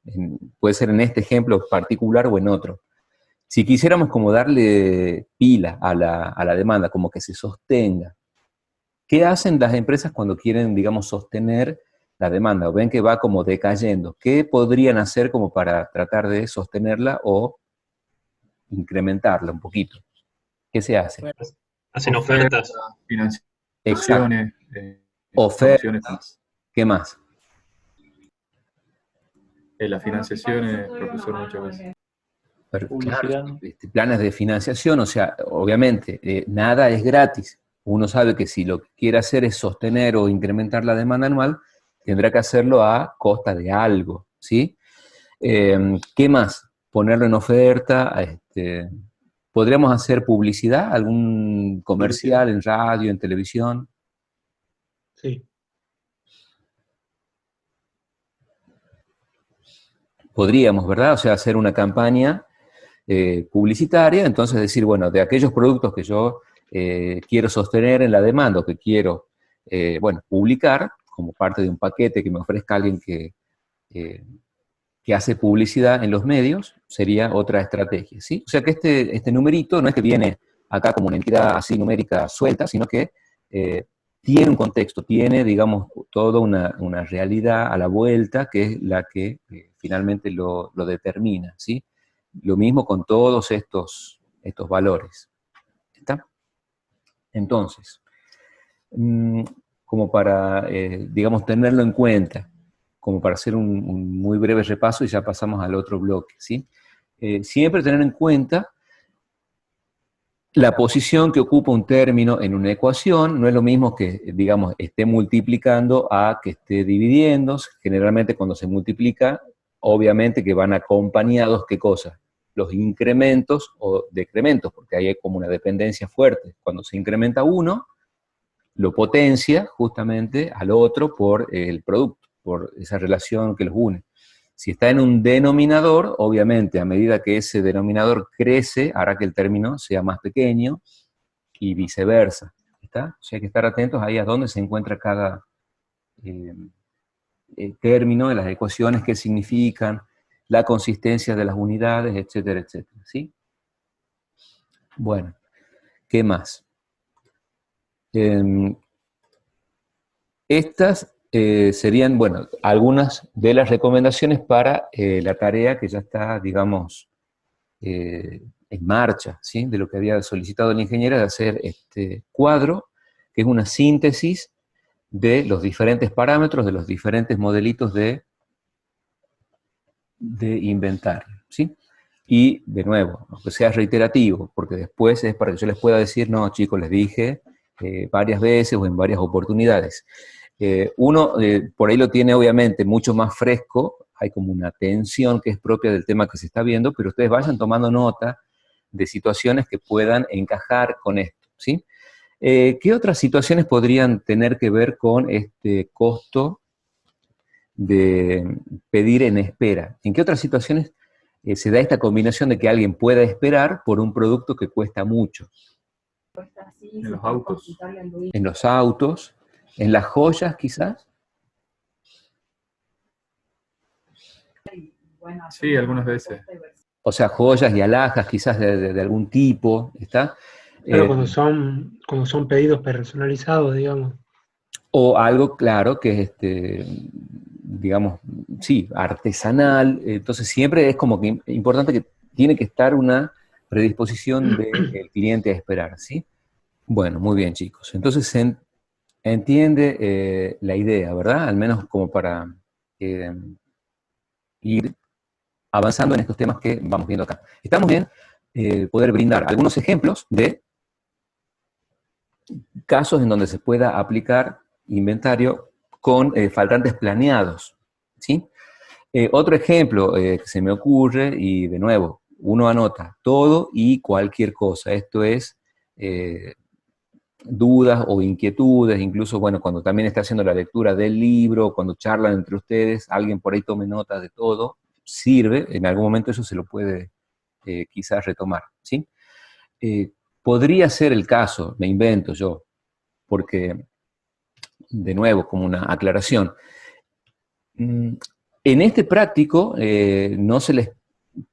puede ser en este ejemplo particular o en otro, si quisiéramos como darle pila a la demanda, como que se sostenga? ¿Qué hacen las empresas cuando quieren, digamos, sostener la demanda? O ven que va como decayendo. ¿Qué podrían hacer como para tratar de sostenerla o incrementarla un poquito? ¿Qué se hace? Hacen ofertas. Financiaciones. Ofertas. ¿Qué más? Las financiaciones, profesor, muchas veces. Pero, Publicidad. claro, planes de financiación, o sea, obviamente, nada es gratis. Uno sabe que si lo que quiere hacer es sostener o incrementar la demanda anual, tendrá que hacerlo a costa de algo, ¿sí? ¿Qué más? Ponerlo en oferta. ¿Podríamos hacer publicidad? ¿Algún comercial en radio, en televisión? Sí. Podríamos, ¿verdad? O sea, hacer una campaña publicitaria, entonces decir, bueno, de aquellos productos que yo quiero sostener en la demanda o que quiero, bueno, publicar como parte de un paquete que me ofrezca alguien que hace publicidad en los medios, sería otra estrategia, ¿sí? O sea que este numerito no es que viene acá como una entidad así numérica suelta, sino que tiene un contexto, tiene, digamos, toda una realidad a la vuelta que es la que finalmente lo determina, ¿sí? Lo mismo con todos estos valores. ¿Está? Entonces, como para, digamos, tenerlo en cuenta, como para hacer un muy breve repaso y ya pasamos al otro bloque, ¿sí? Siempre tener en cuenta la posición que ocupa un término en una ecuación. No es lo mismo que, digamos, esté multiplicando a que esté dividiendo. Generalmente cuando se multiplica, obviamente que van acompañados, ¿qué cosa? Los incrementos o decrementos, porque ahí hay como una dependencia fuerte. Cuando se incrementa uno, lo potencia justamente al otro por el producto, por esa relación que los une. Si está en un denominador, obviamente, a medida que ese denominador crece, hará que el término sea más pequeño y viceversa. ¿Está? O sea, hay que estar atentos ahí a dónde se encuentra cada término de las ecuaciones, qué significan, la consistencia de las unidades, etcétera, etcétera. ¿Sí? Bueno, ¿qué más? Estas serían, bueno, algunas de las recomendaciones para la tarea que ya está, digamos, en marcha, ¿sí? De lo que había solicitado el ingeniero de hacer este cuadro, que es una síntesis de los diferentes parámetros, de los diferentes modelitos de inventario, ¿sí? Y, de nuevo, aunque sea reiterativo, porque después es para que yo les pueda decir, no, chicos, les dije varias veces o en varias oportunidades. Uno, por ahí lo tiene obviamente mucho más fresco, hay como una tensión que es propia del tema que se está viendo, pero ustedes vayan tomando nota de situaciones que puedan encajar con esto, ¿sí? ¿Qué otras situaciones podrían tener que ver con este costo de pedir en espera? ¿En qué otras situaciones se da esta combinación de que alguien pueda esperar por un producto que cuesta mucho. En los autos. En los autos, en las joyas quizás. Sí, algunas veces. O sea, joyas y alhajas quizás de algún tipo, ¿está? Pero cuando son pedidos personalizados, digamos. O algo, claro, que es, digamos, sí, artesanal. Entonces siempre es como que importante que tiene que estar una predisposición del cliente a esperar, ¿sí? Bueno, muy bien, chicos. Entonces se entiende la idea, ¿verdad? Al menos como para ir avanzando en estos temas que vamos viendo acá. Estamos en poder brindar algunos ejemplos de casos en donde se pueda aplicar inventario con faltantes planeados, ¿sí? Otro ejemplo que se me ocurre, y de nuevo, uno anota todo y cualquier cosa. Esto es dudas o inquietudes, incluso, bueno, cuando también está haciendo la lectura del libro, cuando charlan entre ustedes, alguien por ahí tome nota de todo, sirve, en algún momento eso se lo puede quizás retomar, ¿sí? Podría ser el caso, me invento yo, porque, de nuevo, como una aclaración, en este práctico no se les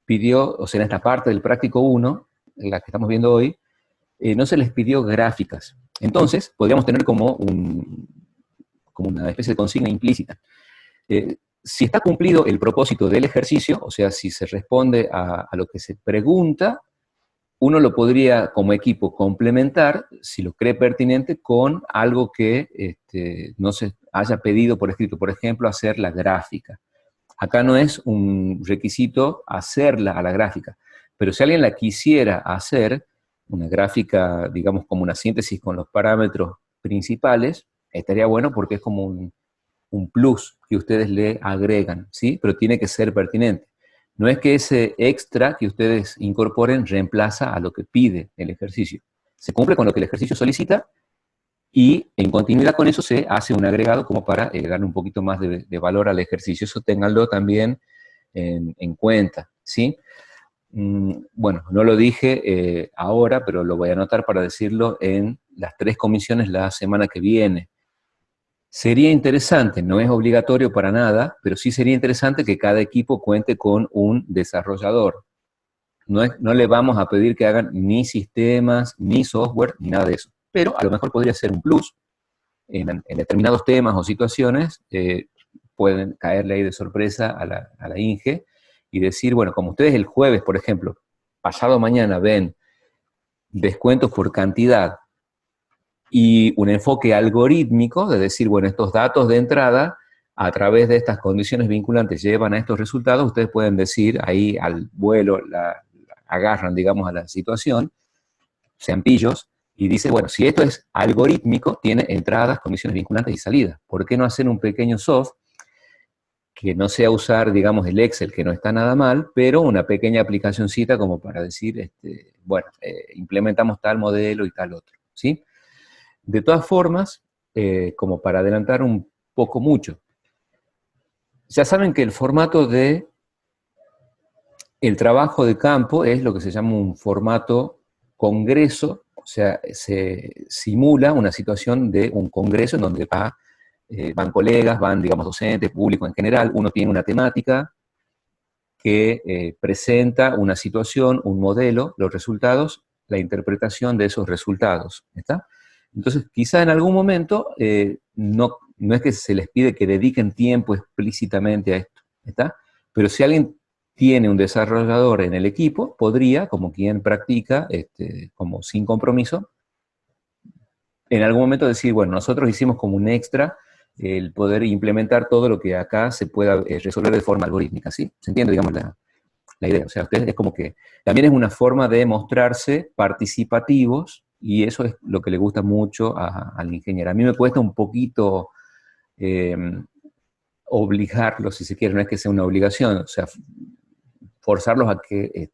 pidió, o sea, en esta parte del práctico 1, la que estamos viendo hoy, no se les pidió gráficas. Entonces, podríamos tener como una especie de consigna implícita. Si está cumplido el propósito del ejercicio, o sea, si se responde a lo que se pregunta, uno lo podría, como equipo, complementar, si lo cree pertinente, con algo que no se haya pedido por escrito. Por ejemplo, hacer la gráfica. Acá no es un requisito hacerla a la gráfica, pero si alguien la quisiera hacer, una gráfica, digamos, como una síntesis con los parámetros principales, estaría bueno porque es como un plus que ustedes le agregan, ¿sí? Pero tiene que ser pertinente. No es que ese extra que ustedes incorporen reemplaza a lo que pide el ejercicio. Se cumple con lo que el ejercicio solicita y en continuidad con eso se hace un agregado como para darle un poquito más de valor al ejercicio. Eso ténganlo también en cuenta, ¿sí? Bueno, no lo dije ahora, pero lo voy a anotar para decirlo en las 3 comisiones la semana que viene. Sería interesante, no es obligatorio para nada, pero sí sería interesante que cada equipo cuente con un desarrollador. No le vamos a pedir que hagan ni sistemas, ni software, ni nada de eso. Pero a lo mejor podría ser un plus. En determinados temas o situaciones pueden caerle ahí de sorpresa a la INGE y decir, bueno, como ustedes el jueves, por ejemplo, pasado mañana ven descuentos por cantidad y un enfoque algorítmico de decir, bueno, estos datos de entrada a través de estas condiciones vinculantes llevan a estos resultados, ustedes pueden decir ahí al vuelo, agarran, digamos, a la situación, sean pillos, y dice, bueno, si esto es algorítmico, tiene entradas, condiciones vinculantes y salidas. ¿Por qué no hacer un pequeño soft que no sea usar, digamos, el Excel, que no está nada mal, pero una pequeña aplicacioncita como para decir, bueno, implementamos tal modelo y tal otro, ¿sí? De todas formas, como para adelantar un poco mucho, ya saben que el formato de el trabajo de campo es lo que se llama un formato congreso, o sea, se simula una situación de un congreso en donde van colegas, van, digamos, docentes, público en general, uno tiene una temática que presenta una situación, un modelo, los resultados, la interpretación de esos resultados, ¿está? Entonces, quizá en algún momento no es que se les pide que dediquen tiempo explícitamente a esto, ¿está? Pero si alguien tiene un desarrollador en el equipo, podría, como quien practica, como sin compromiso, en algún momento decir, bueno, nosotros hicimos como un extra el poder implementar todo lo que acá se pueda resolver de forma algorítmica, ¿sí? ¿Se entiende, digamos, la idea? O sea, ustedes es como que también es una forma de mostrarse participativos y eso es lo que le gusta mucho al ingeniero. A mí me cuesta un poquito obligarlos, si se quiere, no es que sea una obligación, o sea, forzarlos a que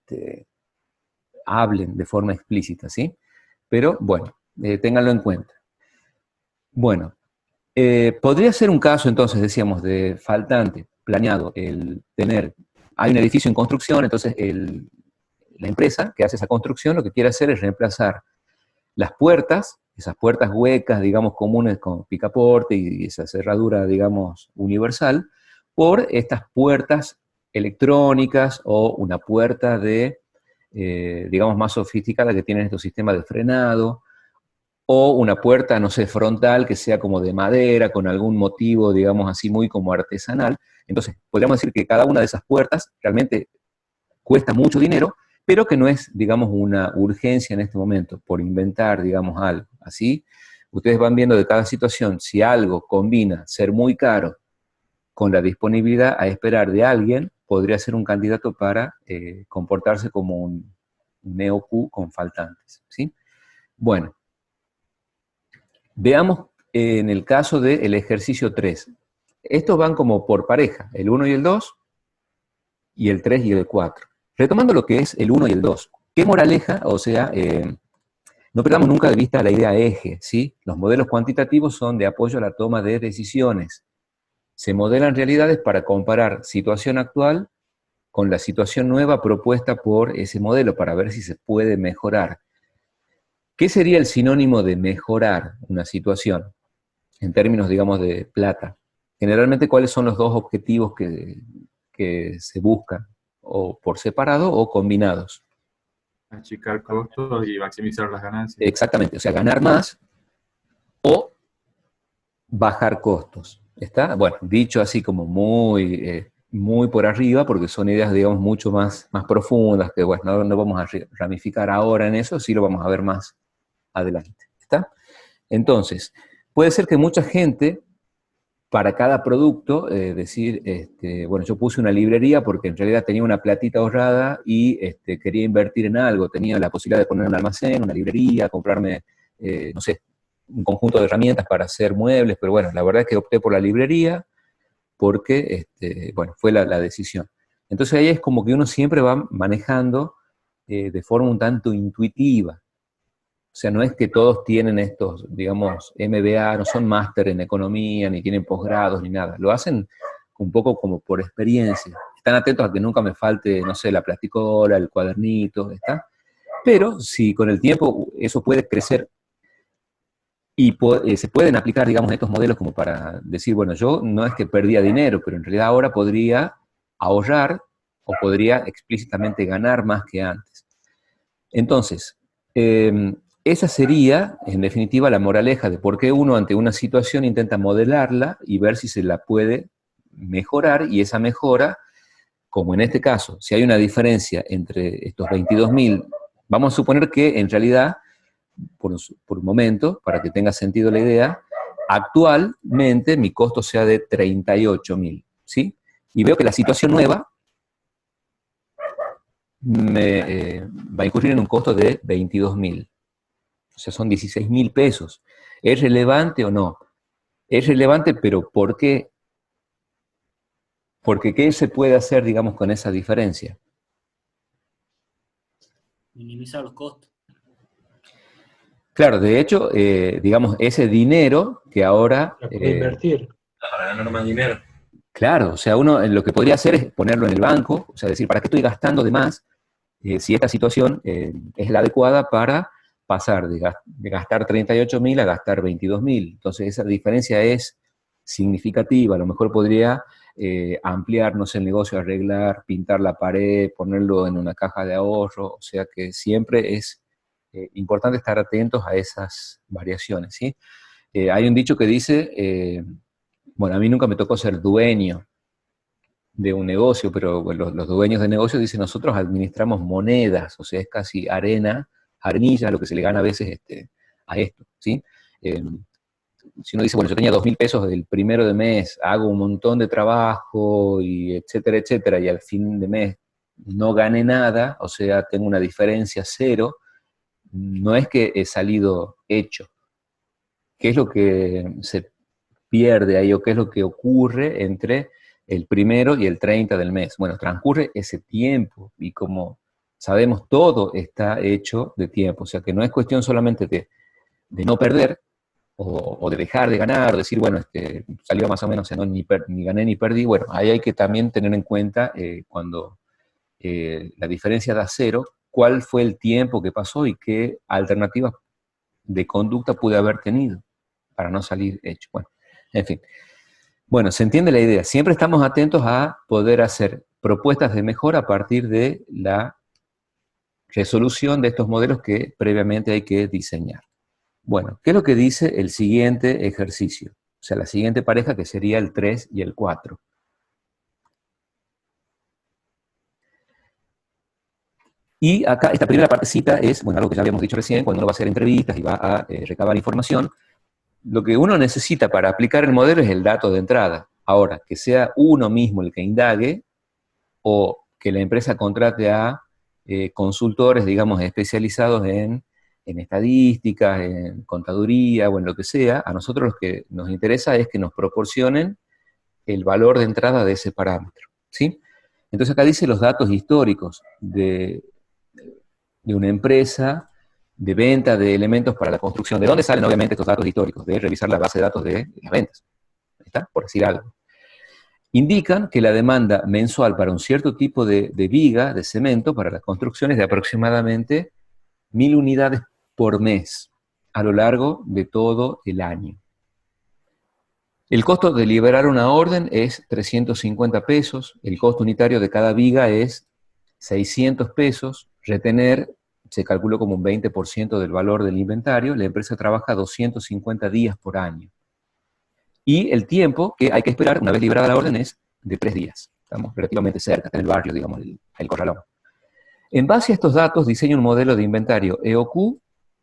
hablen de forma explícita, ¿sí? Pero, bueno, ténganlo en cuenta. Bueno, podría ser un caso, entonces, decíamos, de faltante, planeado, el tener hay un edificio en construcción, entonces la empresa que hace esa construcción lo que quiere hacer es reemplazar las puertas, esas puertas huecas, digamos, comunes con picaporte y esa cerradura, digamos, universal, por estas puertas electrónicas o una puerta digamos, más sofisticada que tienen estos sistemas de frenado, o una puerta, no sé, frontal que sea como de madera, con algún motivo, digamos, así muy como artesanal. Entonces, podríamos decir que cada una de esas puertas realmente cuesta mucho dinero, pero que no es, digamos, una urgencia en este momento por inventar, digamos, algo. Así, ustedes van viendo de cada situación, si algo combina ser muy caro con la disponibilidad a esperar de alguien, podría ser un candidato para comportarse como un EOQ con faltantes, ¿sí? Bueno, veamos en el caso del ejercicio 3. Estos van como por pareja, el 1 y el 2, y el 3 y el 4. Retomando lo que es el 1 y el 2, ¿qué moraleja? O sea, no perdamos nunca de vista la idea eje, ¿sí? Los modelos cuantitativos son de apoyo a la toma de decisiones. Se modelan realidades para comparar situación actual con la situación nueva propuesta por ese modelo, para ver si se puede mejorar. ¿Qué sería el sinónimo de mejorar una situación? En términos, digamos, de plata. Generalmente, ¿cuáles son los dos objetivos que se buscan? O por separado o combinados. Achicar costos y maximizar las ganancias. Exactamente, o sea, ganar más o bajar costos. ¿Está? Bueno, dicho así como muy por arriba, porque son ideas, digamos, mucho más profundas, que bueno, no vamos a ramificar ahora en eso, sí lo vamos a ver más adelante. ¿Está? Entonces, puede ser que mucha gente, para cada producto, decir, bueno, yo puse una librería porque en realidad tenía una platita ahorrada y quería invertir en algo, tenía la posibilidad de poner un almacén, una librería, comprarme, no sé, un conjunto de herramientas para hacer muebles, pero bueno, la verdad es que opté por la librería porque, bueno, fue la decisión. Entonces ahí es como que uno siempre va manejando de forma un tanto intuitiva. O sea, no es que todos tienen estos, digamos, MBA, no son máster en economía, ni tienen posgrados, ni nada. Lo hacen un poco como por experiencia. Están atentos a que nunca me falte, no sé, la plasticola, el cuadernito, ¿está? Pero si con el tiempo eso puede crecer y se pueden aplicar, digamos, estos modelos como para decir, bueno, yo no es que perdía dinero, pero en realidad ahora podría ahorrar o podría explícitamente ganar más que antes. Entonces, esa sería, en definitiva, la moraleja de por qué uno ante una situación intenta modelarla y ver si se la puede mejorar, y esa mejora, como en este caso, si hay una diferencia entre estos 22.000, vamos a suponer que en realidad, por un momento, para que tenga sentido la idea, actualmente mi costo sea de 38.000, ¿sí? Y veo que la situación nueva me va a incurrir en un costo de 22.000. O sea, son 16.000 pesos. ¿Es relevante o no? Es relevante, pero ¿por qué? Porque ¿qué se puede hacer, digamos, con esa diferencia? Minimizar los costos. Claro, de hecho, digamos, ese dinero que ahora... invertir. Para ganar más dinero. Claro, o sea, uno lo que podría hacer es ponerlo en el banco, o sea, decir, ¿para qué estoy gastando de más si esta situación es la adecuada para pasar de gastar 38.000 a gastar 22.000? Entonces esa diferencia es significativa. A lo mejor podría ampliar, no sé, el negocio, arreglar, pintar la pared, ponerlo en una caja de ahorro. O sea que siempre es importante estar atentos a esas variaciones, ¿sí? Hay un dicho que dice, bueno, a mí nunca me tocó ser dueño de un negocio, pero bueno, los dueños de negocios dicen, nosotros administramos monedas, o sea, es casi arenilla, lo que se le gana a veces a esto, ¿sí? Si uno dice, bueno, yo tenía 2.000 pesos del primero de mes, hago un montón de trabajo, y etcétera, etcétera, y al fin de mes no gané nada, o sea, tengo una diferencia cero, no es que he salido hecho. ¿Qué es lo que se pierde ahí, o qué es lo que ocurre entre el primero y el 30 del mes? Bueno, transcurre ese tiempo, y como sabemos, todo está hecho de tiempo, o sea que no es cuestión solamente de no perder, o de dejar de ganar, o decir, bueno, salió más o menos, no, ni gané ni perdí. Bueno, ahí hay que también tener en cuenta cuando la diferencia da cero, cuál fue el tiempo que pasó y qué alternativas de conducta pude haber tenido para no salir hecho. Bueno, en fin. Bueno, se entiende la idea. Siempre estamos atentos a poder hacer propuestas de mejora a partir de la resolución de estos modelos que previamente hay que diseñar. Bueno, ¿qué es lo que dice el siguiente ejercicio? O sea, la siguiente pareja, que sería el 3 y el 4. Y acá, esta primera partecita es, bueno, algo que ya habíamos dicho recién, cuando uno va a hacer entrevistas y va a recabar información, lo que uno necesita para aplicar el modelo es el dato de entrada. Ahora, que sea uno mismo el que indague, o que la empresa contrate a consultores, digamos, especializados en estadísticas, en contaduría o en lo que sea, a nosotros lo que nos interesa es que nos proporcionen el valor de entrada de ese parámetro, ¿sí? Entonces acá dice los datos históricos de una empresa de venta de elementos para la construcción. ¿De dónde salen obviamente estos datos históricos? De revisar la base de datos de las ventas, ¿está? Por decir algo. Indican que la demanda mensual para un cierto tipo de viga, de cemento, para la construcción es de aproximadamente 1000 unidades por mes, a lo largo de todo el año. El costo de liberar una orden es 350 pesos, el costo unitario de cada viga es 600 pesos, retener se calculó como un 20% del valor del inventario, la empresa trabaja 250 días por año. Y el tiempo que hay que esperar una vez liberada la orden es de 3 días. Estamos relativamente cerca, en el barrio, digamos, el corralón. En base a estos datos, diseña un modelo de inventario EOQ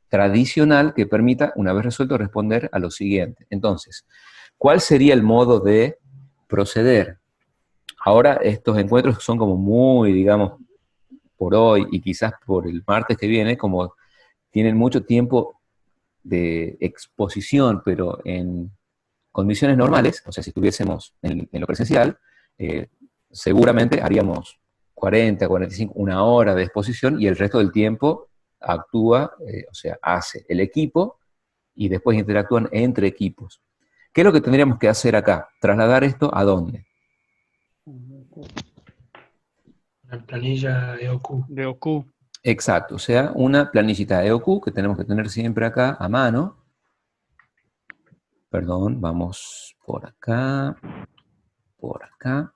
tradicional que permita, una vez resuelto, responder a lo siguiente. Entonces, ¿cuál sería el modo de proceder? Ahora estos encuentros son como muy, digamos, por hoy y quizás por el martes que viene, como tienen mucho tiempo de exposición, pero en condiciones normales, o sea, si estuviésemos en lo presencial, seguramente haríamos 40, 45, una hora de exposición y el resto del tiempo actúa, o sea, hace el equipo y después interactúan entre equipos. ¿Qué es lo que tendríamos que hacer acá? ¿Trasladar esto a dónde? La planilla EOQ. De OQ. Exacto, o sea, una planillita EOQ que tenemos que tener siempre acá a mano. Perdón, vamos por acá, acá.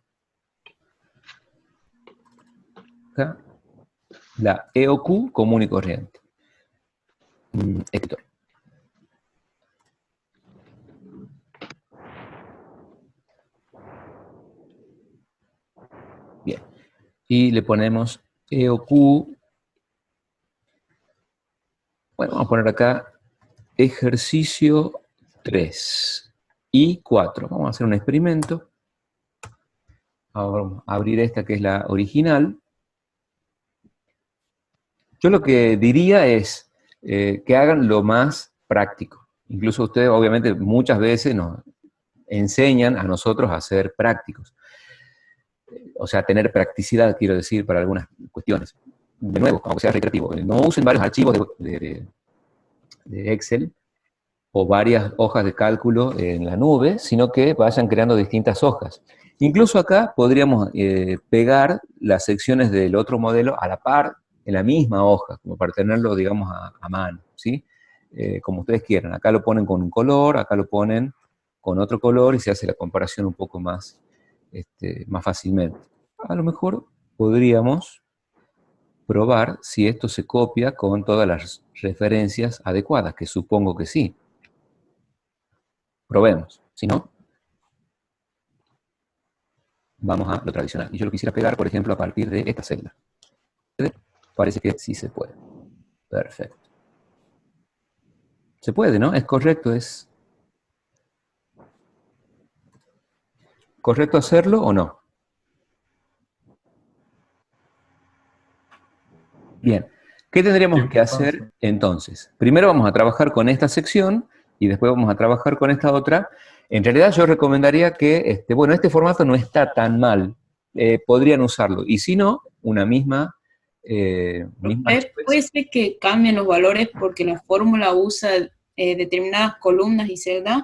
La EOQ común y corriente. Héctor. Bien. Y le ponemos EOQ. Bueno, vamos a poner acá ejercicio 3 y 4. Vamos a hacer un experimento. Ahora vamos a abrir esta que es la original. Yo lo que diría es que hagan lo más práctico. Incluso ustedes, obviamente, muchas veces nos enseñan a nosotros a ser prácticos. O sea, tener practicidad, quiero decir, para algunas cuestiones. De nuevo, aunque sea recreativo, no usen varios archivos de Excel o varias hojas de cálculo en la nube, sino que vayan creando distintas hojas. Incluso acá podríamos pegar las secciones del otro modelo a la par, en la misma hoja, como para tenerlo, digamos, a mano, ¿sí? Como ustedes quieran. Acá lo ponen con un color, acá lo ponen con otro color y se hace la comparación un poco más, más fácilmente. A lo mejor podríamos probar si esto se copia con todas las referencias adecuadas, que supongo que sí. Probemos, si no, vamos a lo tradicional. Y yo lo quisiera pegar, por ejemplo, a partir de esta celda. Parece que sí se puede. Perfecto. Se puede, ¿no? Es correcto, es... ¿correcto hacerlo o no? Bien. ¿Qué tendríamos que hacer entonces? Primero vamos a trabajar con esta sección y después vamos a trabajar con esta otra. En realidad yo recomendaría que, bueno, este formato no está tan mal. Podrían usarlo. Y si no, una misma... puede ser que cambien los valores porque la fórmula usa determinadas columnas y celdas.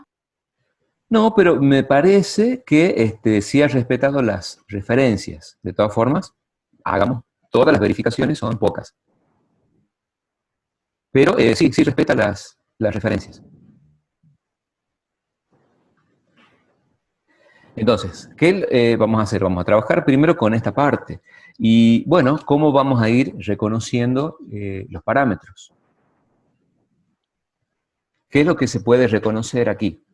No, pero me parece que sí ha respetado las referencias. De todas formas, hagamos, todas las verificaciones son pocas. Pero sí respeta las referencias. Entonces, ¿qué vamos a hacer? Vamos a trabajar primero con esta parte. Y bueno, ¿cómo vamos a ir reconociendo los parámetros? ¿Qué es lo que se puede reconocer aquí?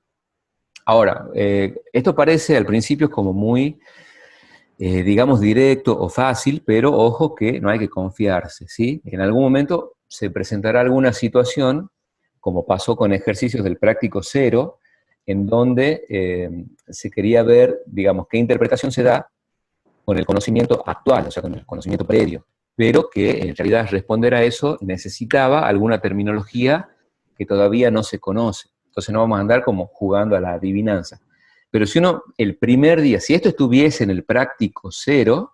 Ahora, esto parece al principio como muy, digamos, directo o fácil, pero ojo que no hay que confiarse, ¿sí? En algún momento se presentará alguna situación, como pasó con ejercicios del práctico 0, en donde se quería ver, digamos, qué interpretación se da con el conocimiento actual, o sea, con el conocimiento previo, pero que en realidad responder a eso necesitaba alguna terminología que todavía no se conoce. Entonces no vamos a andar como jugando a la adivinanza. Pero si uno, el primer día, si esto estuviese en el práctico 0,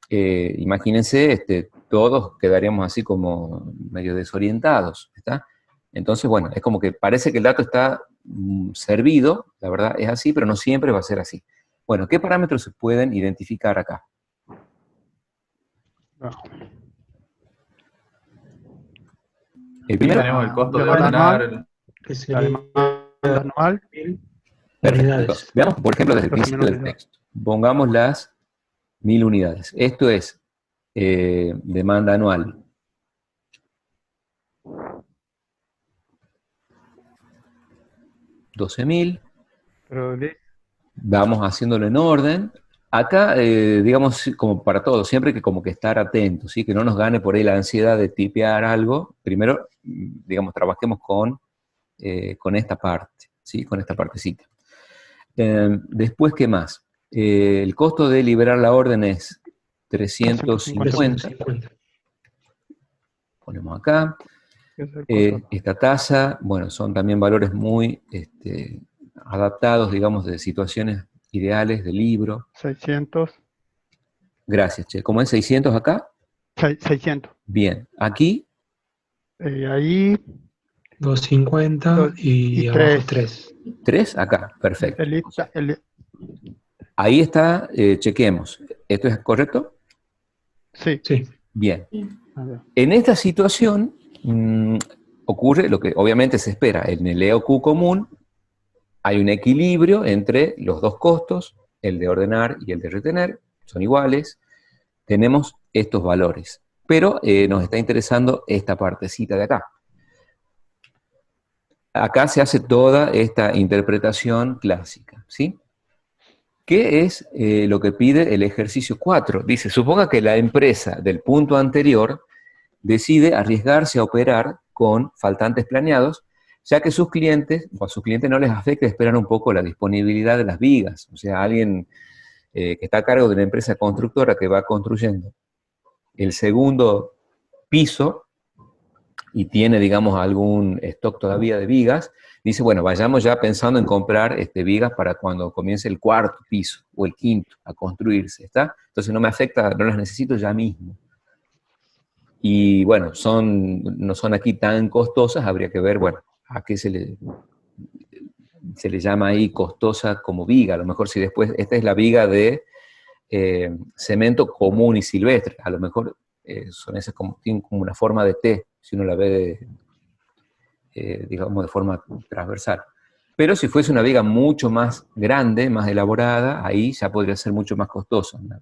imagínense, todos quedaríamos así como medio desorientados, ¿está? Entonces, bueno, es como que parece que el dato está servido, la verdad es así, pero no siempre va a ser así. Bueno, ¿qué parámetros se pueden identificar acá? El primero, tenemos el costo de demanda ordenar, anual, Que la sería demanda anual, 1000 perfecto. unidades. Entonces, veamos, por ejemplo, desde el 12.000 principio del unidades. texto. Pongamos las 1000 unidades. Esto es demanda anual. $12.000. pero Vamos haciéndolo en orden. Acá, digamos, como para todos, siempre hay que como que estar atentos, ¿sí? Que no nos gane por ahí la ansiedad de tipear algo. Primero, digamos, trabajemos con esta parte, ¿sí? Con esta partecita. Después, ¿qué más? El costo de liberar la orden es 350. 350. Ponemos acá. ¿qué es el costo? Esta tasa, bueno, son también valores muy adaptados, digamos, de situaciones ideales de libro. 600, Gracias, Che. ¿Cómo es 600 acá? 600. Bien. Aquí, Ahí, 250 y y abajo 3. 3. 3 acá. Perfecto. El, Ahí está, chequemos. ¿Esto es correcto? sí. Sí. Bien. A ver. En esta situación ocurre lo que obviamente se espera. En el EOQ común hay un equilibrio entre los dos costos, el de ordenar y el de retener, son iguales. Tenemos estos valores. Pero nos está interesando esta partecita de acá. Acá se hace toda esta interpretación clásica, ¿sí? ¿Qué es lo que pide el ejercicio 4? Dice, suponga que la empresa del punto anterior decide arriesgarse a operar con faltantes planeados, ya que sus clientes, o a sus clientes no les afecta esperar un poco la disponibilidad de las vigas. O sea, alguien que está a cargo de una empresa constructora que va construyendo el segundo piso y tiene, digamos, algún stock todavía de vigas, dice, bueno, vayamos ya pensando en comprar vigas para cuando comience el cuarto piso o el quinto a construirse, ¿está? Entonces no me afecta, no las necesito ya mismo. Y bueno, no son aquí tan costosas, habría que ver, bueno, a qué se le llama ahí costosa como viga. A lo mejor si después, esta es la viga de cemento común y silvestre, a lo mejor son esas como, tienen como una forma de T, si uno la ve, digamos, de forma transversal. Pero si fuese una viga mucho más grande, más elaborada, ahí ya podría ser mucho más costosa, ¿no?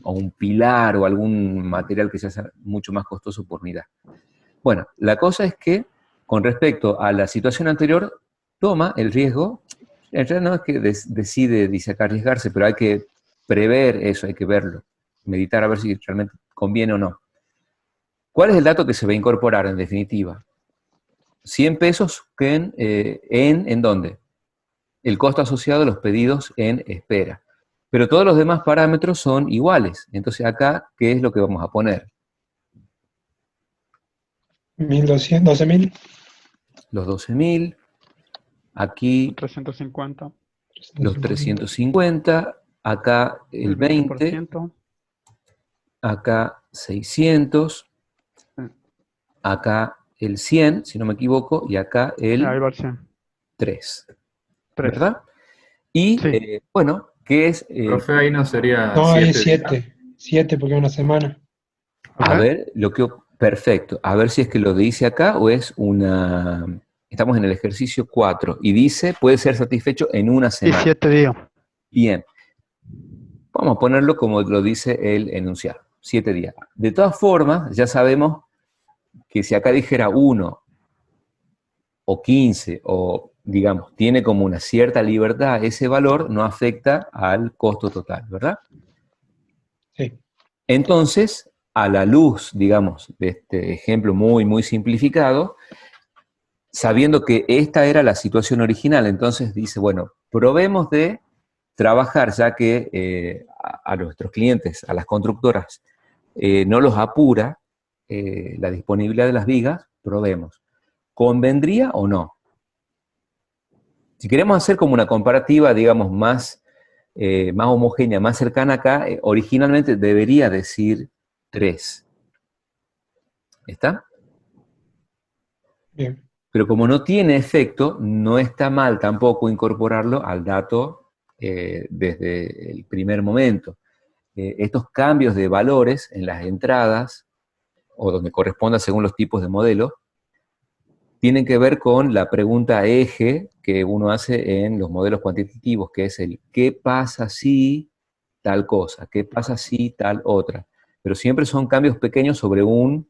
O un pilar o algún material que sea mucho más costoso por unidad. Bueno, la cosa es que, con respecto a la situación anterior, toma el riesgo, en realidad no es que dice acá arriesgarse, pero hay que prever eso, hay que verlo, meditar a ver si realmente conviene o no. ¿Cuál es el dato que se va a incorporar en definitiva? 100 pesos ¿en dónde? El costo asociado a los pedidos en espera. Pero todos los demás parámetros son iguales. Entonces acá, ¿qué es lo que vamos a poner? 1200, 12.000. Los 12.000. Aquí 350. los 350. Acá el 20. 20%. Acá 600. Acá el 100, si no me equivoco, y acá el Ahí va el 100. 3. 3. ¿Verdad? Y, Sí. bueno, ¿qué es? Profe, ahí no sería No, es 7 días. 7. 7 porque es una semana. A ver, perfecto. A ver si es que lo dice acá o es una... Estamos en el ejercicio 4 y dice, puede ser satisfecho en una Y semana. 7 días. Bien. Vamos a ponerlo como lo dice el enunciado, 7 días. De todas formas, ya sabemos que si acá dijera 1 o 15 o, digamos, tiene como una cierta libertad, ese valor no afecta al costo total, ¿verdad? Sí. Entonces, a la luz, digamos, de este ejemplo muy, muy simplificado, sabiendo que esta era la situación original, entonces dice, bueno, probemos de trabajar, ya que a nuestros clientes, a las constructoras, no los apura la disponibilidad de las vigas, probemos. ¿Convendría o no? Si queremos hacer como una comparativa, digamos, más homogénea, más cercana acá, originalmente debería decir 3. ¿Está? Bien. Pero como no tiene efecto, no está mal tampoco incorporarlo al dato desde el primer momento. Estos cambios de valores en las entradas, o donde corresponda según los tipos de modelo, tienen que ver con la pregunta eje que uno hace en los modelos cuantitativos, que es el ¿qué pasa si tal cosa? ¿Qué pasa si tal otra? Pero siempre son cambios pequeños sobre un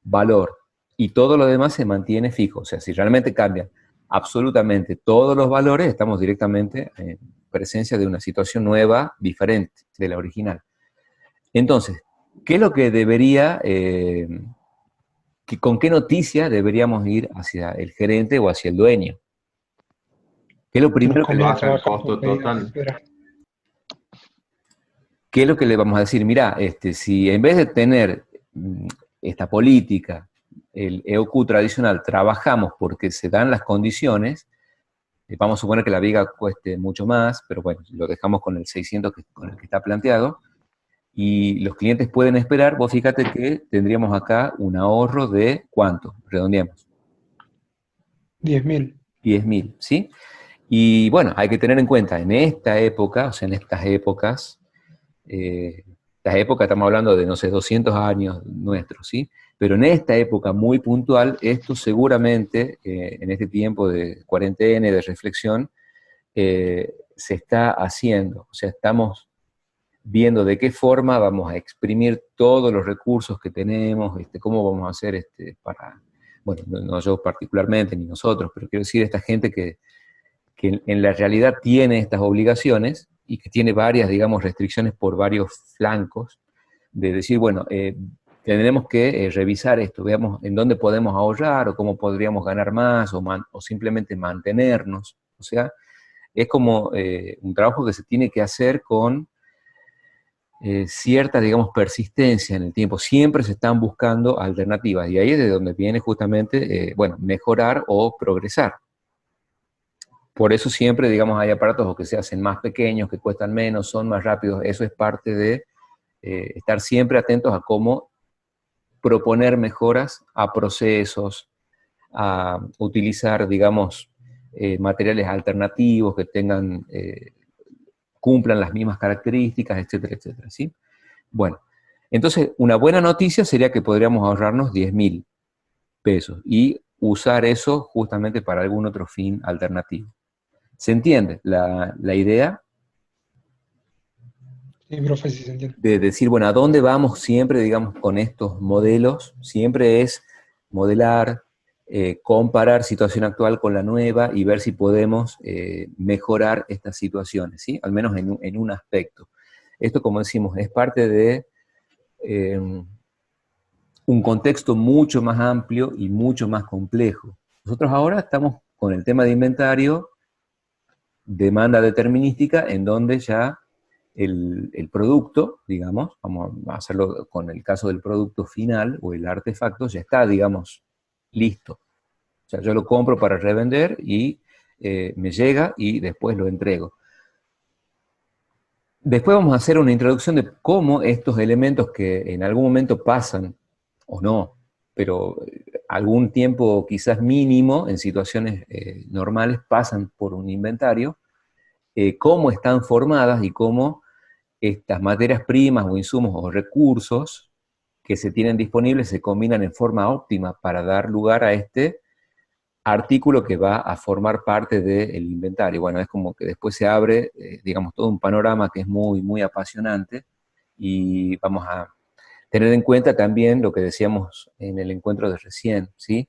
valor, y todo lo demás se mantiene fijo. O sea, si realmente cambian absolutamente todos los valores, estamos directamente en presencia de una situación nueva, diferente de la original. Entonces, ¿qué es lo que debería, con qué noticia deberíamos ir hacia el gerente o hacia el dueño? ¿Qué es lo primero que le Baja el costo total. ¿Qué es lo que le vamos a decir? Mirá, si en vez de tener esta política, el EOQ tradicional, trabajamos porque se dan las condiciones, vamos a suponer que la viga cueste mucho más, pero bueno, lo dejamos con el 600 con el que está planteado, y los clientes pueden esperar, vos fíjate que tendríamos acá un ahorro de, ¿cuánto? Redondeamos. 10.000. 10.000, ¿sí? Y bueno, hay que tener en cuenta, en esta época, o sea, en estas épocas, estamos hablando de, no sé, 200 años nuestros, ¿sí? Pero en esta época muy puntual, esto seguramente, en este tiempo de cuarentena y de reflexión, se está haciendo. O sea, estamos viendo de qué forma vamos a exprimir todos los recursos que tenemos, cómo vamos a hacer para, bueno, no yo particularmente, ni nosotros, pero quiero decir, esta gente que en la realidad tiene estas obligaciones y que tiene varias, digamos, restricciones por varios flancos, de decir, bueno, tendremos que revisar esto, veamos en dónde podemos ahorrar o cómo podríamos ganar más o simplemente mantenernos. O sea, es como un trabajo que se tiene que hacer con cierta, digamos, persistencia en el tiempo. Siempre se están buscando alternativas y ahí es de donde viene justamente, bueno, mejorar o progresar. Por eso siempre, digamos, hay aparatos que se hacen más pequeños, que cuestan menos, son más rápidos. Eso es parte de estar siempre atentos a cómo proponer mejoras a procesos, a utilizar, digamos, materiales alternativos que tengan, cumplan las mismas características, etcétera, etcétera, ¿sí? Bueno, entonces, una buena noticia sería que podríamos ahorrarnos 10.000 pesos y usar eso justamente para algún otro fin alternativo. ¿Se entiende la idea? Sí, profe, sí se entiende. De decir, bueno, ¿a dónde vamos siempre, digamos, con estos modelos? Siempre es modelar, comparar situación actual con la nueva y ver si podemos mejorar estas situaciones, ¿sí? Al menos en un aspecto. Esto, como decimos, es parte de un contexto mucho más amplio y mucho más complejo. Nosotros ahora estamos con el tema de inventario, demanda determinística, en donde ya el producto, digamos, vamos a hacerlo con el caso del producto final o el artefacto, ya está, digamos, listo. O sea, yo lo compro para revender y me llega y después lo entrego. Después vamos a hacer una introducción de cómo estos elementos que en algún momento pasan, o no, pero algún tiempo quizás mínimo, en situaciones normales, pasan por un inventario, cómo están formadas y cómo estas materias primas o insumos o recursos que se tienen disponibles se combinan en forma óptima para dar lugar a este artículo que va a formar parte del inventario. Bueno, es como que después se abre, digamos, todo un panorama que es muy, muy apasionante, y vamos a tener en cuenta también lo que decíamos en el encuentro de recién, ¿sí?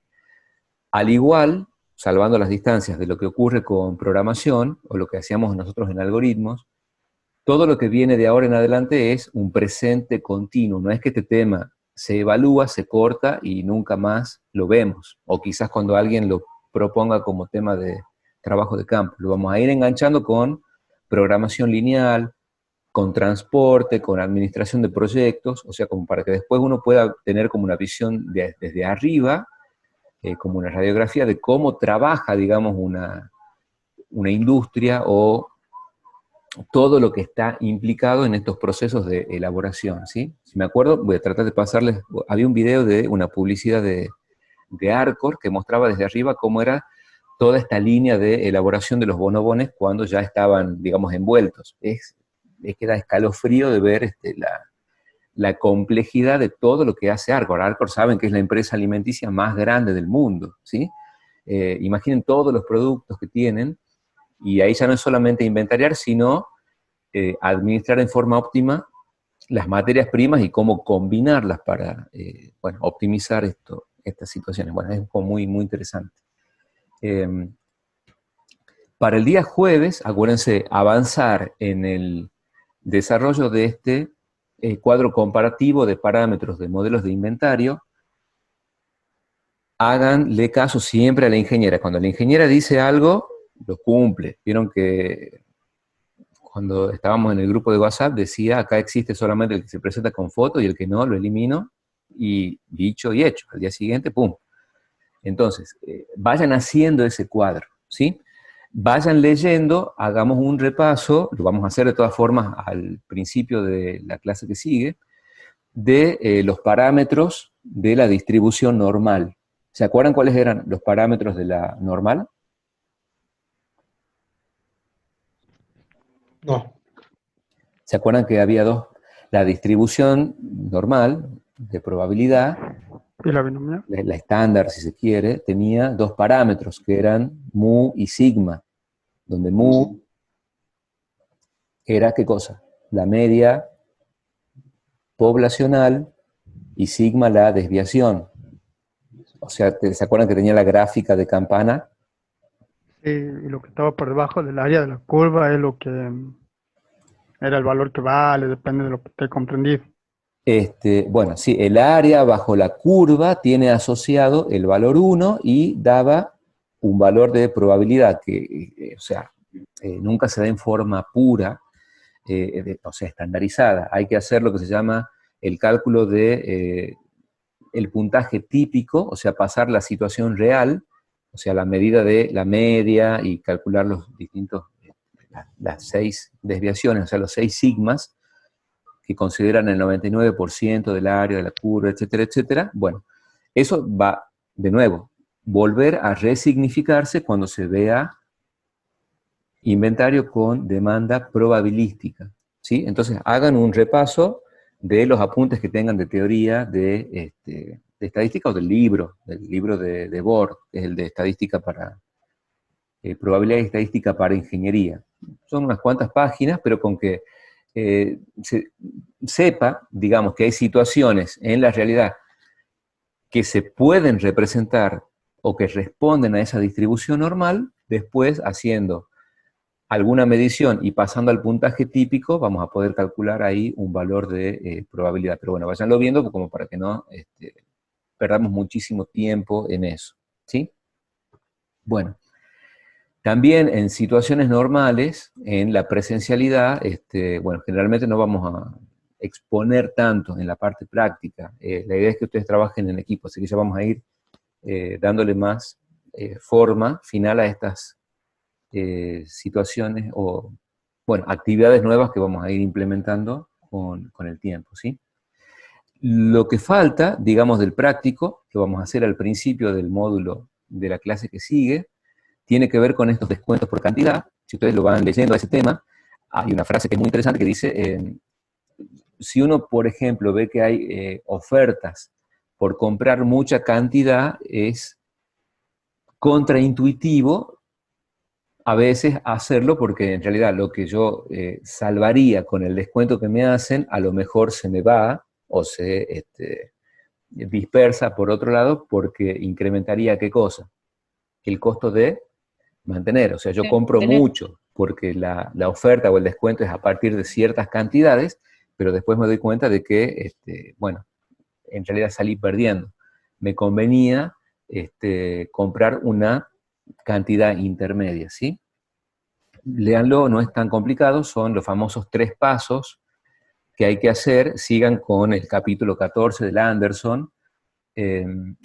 Al igual, salvando las distancias de lo que ocurre con programación, o lo que hacíamos nosotros en algoritmos, todo lo que viene de ahora en adelante es un presente continuo. No es que este tema se evalúa, se corta y nunca más lo vemos. O quizás cuando alguien lo proponga como tema de trabajo de campo. Lo vamos a ir enganchando con programación lineal, con transporte, con administración de proyectos, o sea, como para que después uno pueda tener como una visión desde arriba, como una radiografía de cómo trabaja, digamos, una industria o todo lo que está implicado en estos procesos de elaboración, ¿sí? Si me acuerdo, voy a tratar de pasarles, había un video de una publicidad de Arcor que mostraba desde arriba cómo era toda esta línea de elaboración de los bonobones cuando ya estaban, digamos, envueltos. Es que da escalofrío de ver la complejidad de todo lo que hace Arcor. Arcor saben que es la empresa alimenticia más grande del mundo, ¿sí? Imaginen todos los productos que tienen, y ahí ya no es solamente inventariar, sino administrar en forma óptima las materias primas y cómo combinarlas para, bueno, optimizar estas situaciones. Bueno, es como muy, muy interesante. Para el día jueves, acuérdense, avanzar en el desarrollo de este cuadro comparativo de parámetros de modelos de inventario. Háganle caso siempre a la ingeniera. Cuando la ingeniera dice algo, lo cumple. Vieron que cuando estábamos en el grupo de WhatsApp decía, acá existe solamente el que se presenta con foto y el que no, lo elimino, y dicho y hecho. Al día siguiente, ¡pum! Entonces, vayan haciendo ese cuadro, ¿sí? Vayan leyendo, hagamos un repaso, lo vamos a hacer de todas formas al principio de la clase que sigue, de los parámetros de la distribución normal. ¿Se acuerdan cuáles eran los parámetros de la normal? No. ¿Se acuerdan que había dos? La distribución normal, de probabilidad, ¿Y la binomial? la estándar, si se quiere, tenía dos parámetros, que eran mu y sigma, donde mu era, ¿qué cosa? La media poblacional y sigma la desviación. O sea, ¿se acuerdan que tenía la gráfica de campana? Sí, y lo que estaba por debajo del área de la curva es lo que era el valor que vale, depende de lo que esté comprendido. Bueno, sí, el área bajo la curva tiene asociado el valor 1 y daba un valor de probabilidad que, o sea, nunca se da en forma pura, o sea, estandarizada. Hay que hacer lo que se llama el cálculo de el puntaje típico, o sea, pasar la situación real, o sea, la medida de la media y calcular los distintos, las 6 desviaciones, o sea, los 6 sigmas, que consideran el 99% del área, de la curva, etcétera, etcétera. Bueno, eso va, de nuevo, volver a resignificarse cuando se vea inventario con demanda probabilística, ¿sí? Entonces, hagan un repaso de los apuntes que tengan de teoría de estadística o del libro de Bohr, que es el de estadística para, probabilidad y estadística para ingeniería. Son unas cuantas páginas, pero con que sepa, digamos, que hay situaciones en la realidad que se pueden representar o que responden a esa distribución normal, después haciendo alguna medición y pasando al puntaje típico, vamos a poder calcular ahí un valor de probabilidad. Pero bueno, váyanlo viendo como para que no perdamos muchísimo tiempo en eso, ¿sí? Bueno. También en situaciones normales, en la presencialidad, bueno, generalmente no vamos a exponer tanto en la parte práctica. La idea es que ustedes trabajen en equipo, así que ya vamos a ir dándole más forma final a estas situaciones o, bueno, actividades nuevas que vamos a ir implementando con el tiempo, ¿sí? Lo que falta, digamos, del práctico, lo vamos a hacer al principio del módulo de la clase que sigue, tiene que ver con estos descuentos por cantidad. Si ustedes lo van leyendo a ese tema, hay una frase que es muy interesante que dice, si uno, por ejemplo, ve que hay ofertas por comprar mucha cantidad, es contraintuitivo a veces hacerlo, porque en realidad lo que yo salvaría con el descuento que me hacen, a lo mejor se me va o se dispersa por otro lado, porque incrementaría ¿qué cosa? El costo de mantener. O sea, yo compro mucho porque la oferta o el descuento es a partir de ciertas cantidades, pero después me doy cuenta de que, bueno, en realidad salí perdiendo. Me convenía comprar una cantidad intermedia, ¿sí? Léanlo, no es tan complicado, son los famosos 3 pasos que hay que hacer. Sigan con el capítulo 14 de Anderson.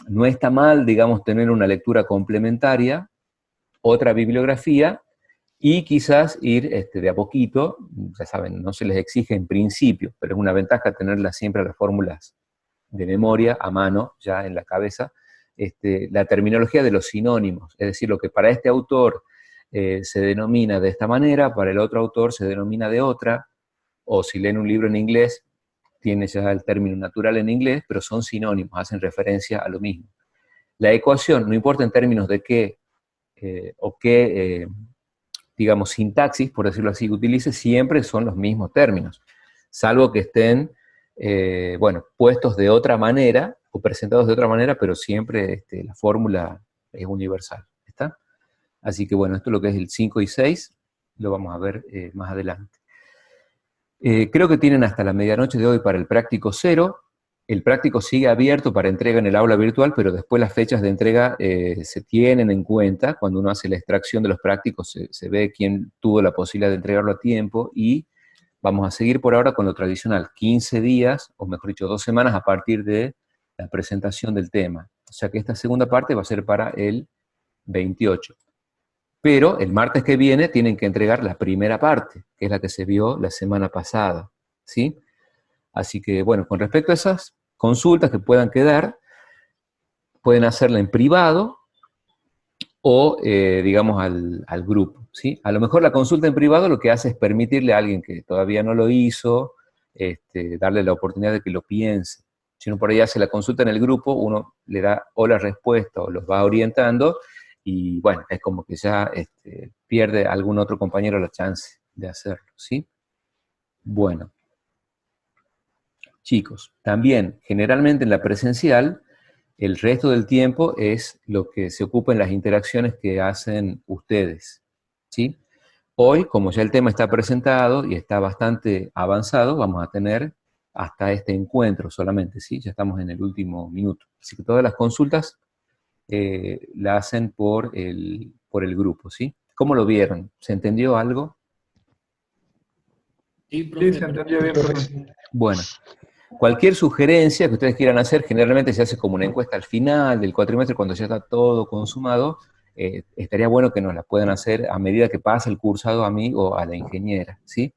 No está mal, digamos, tener una lectura complementaria, otra bibliografía, y quizás ir de a poquito. Ya saben, no se les exige en principio, pero es una ventaja tenerlas siempre las fórmulas de memoria a mano, ya en la cabeza, la terminología de los sinónimos, es decir, lo que para este autor se denomina de esta manera, para el otro autor se denomina de otra, o si leen un libro en inglés, tiene ya el término natural en inglés, pero son sinónimos, hacen referencia a lo mismo. La ecuación, no importa en términos de qué digamos, sintaxis, por decirlo así, que utilice, siempre son los mismos términos, salvo que estén, bueno, puestos de otra manera, o presentados de otra manera, pero siempre la fórmula es universal, ¿está? Así que bueno, esto es lo que es el 5 y 6, lo vamos a ver más adelante. Creo que tienen hasta la medianoche de hoy para el práctico 0. El práctico sigue abierto para entrega en el aula virtual, pero después las fechas de entrega se tienen en cuenta. Cuando uno hace la extracción de los prácticos, se ve quién tuvo la posibilidad de entregarlo a tiempo, y vamos a seguir por ahora con lo tradicional, 15 días, o mejor dicho, 2 semanas a partir de la presentación del tema. O sea que esta segunda parte va a ser para el 28. Pero el martes que viene tienen que entregar la primera parte, que es la que se vio la semana pasada, ¿sí? Así que, bueno, con respecto a esas consultas que puedan quedar, pueden hacerla en privado o, digamos, al grupo, ¿sí? A lo mejor la consulta en privado lo que hace es permitirle a alguien que todavía no lo hizo, darle la oportunidad de que lo piense. Si uno por ahí hace la consulta en el grupo, uno le da o la respuesta o los va orientando, y bueno, es como que ya pierde algún otro compañero la chance de hacerlo, ¿sí? Bueno. Chicos, también, generalmente en la presencial, el resto del tiempo es lo que se ocupa en las interacciones que hacen ustedes, ¿sí? Hoy, como ya el tema está presentado y está bastante avanzado, vamos a tener hasta este encuentro solamente, ¿sí? Ya estamos en el último minuto. Así que todas las consultas la hacen por el grupo, ¿sí? ¿Cómo lo vieron? ¿Se entendió algo? Sí, profe. Sí, se entendió bien, profe. Bueno, cualquier sugerencia que ustedes quieran hacer, generalmente se hace como una encuesta al final del cuatrimestre, cuando ya está todo consumado. Estaría bueno que nos la puedan hacer a medida que pasa el cursado a mí o a la ingeniera, ¿sí?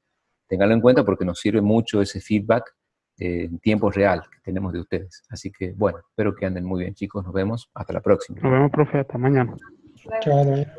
Ténganlo en cuenta porque nos sirve mucho ese feedback en tiempo real que tenemos de ustedes. Así que, bueno, espero que anden muy bien, chicos. Nos vemos. Hasta la próxima. Nos vemos, profe, hasta mañana. Chao, Daniel.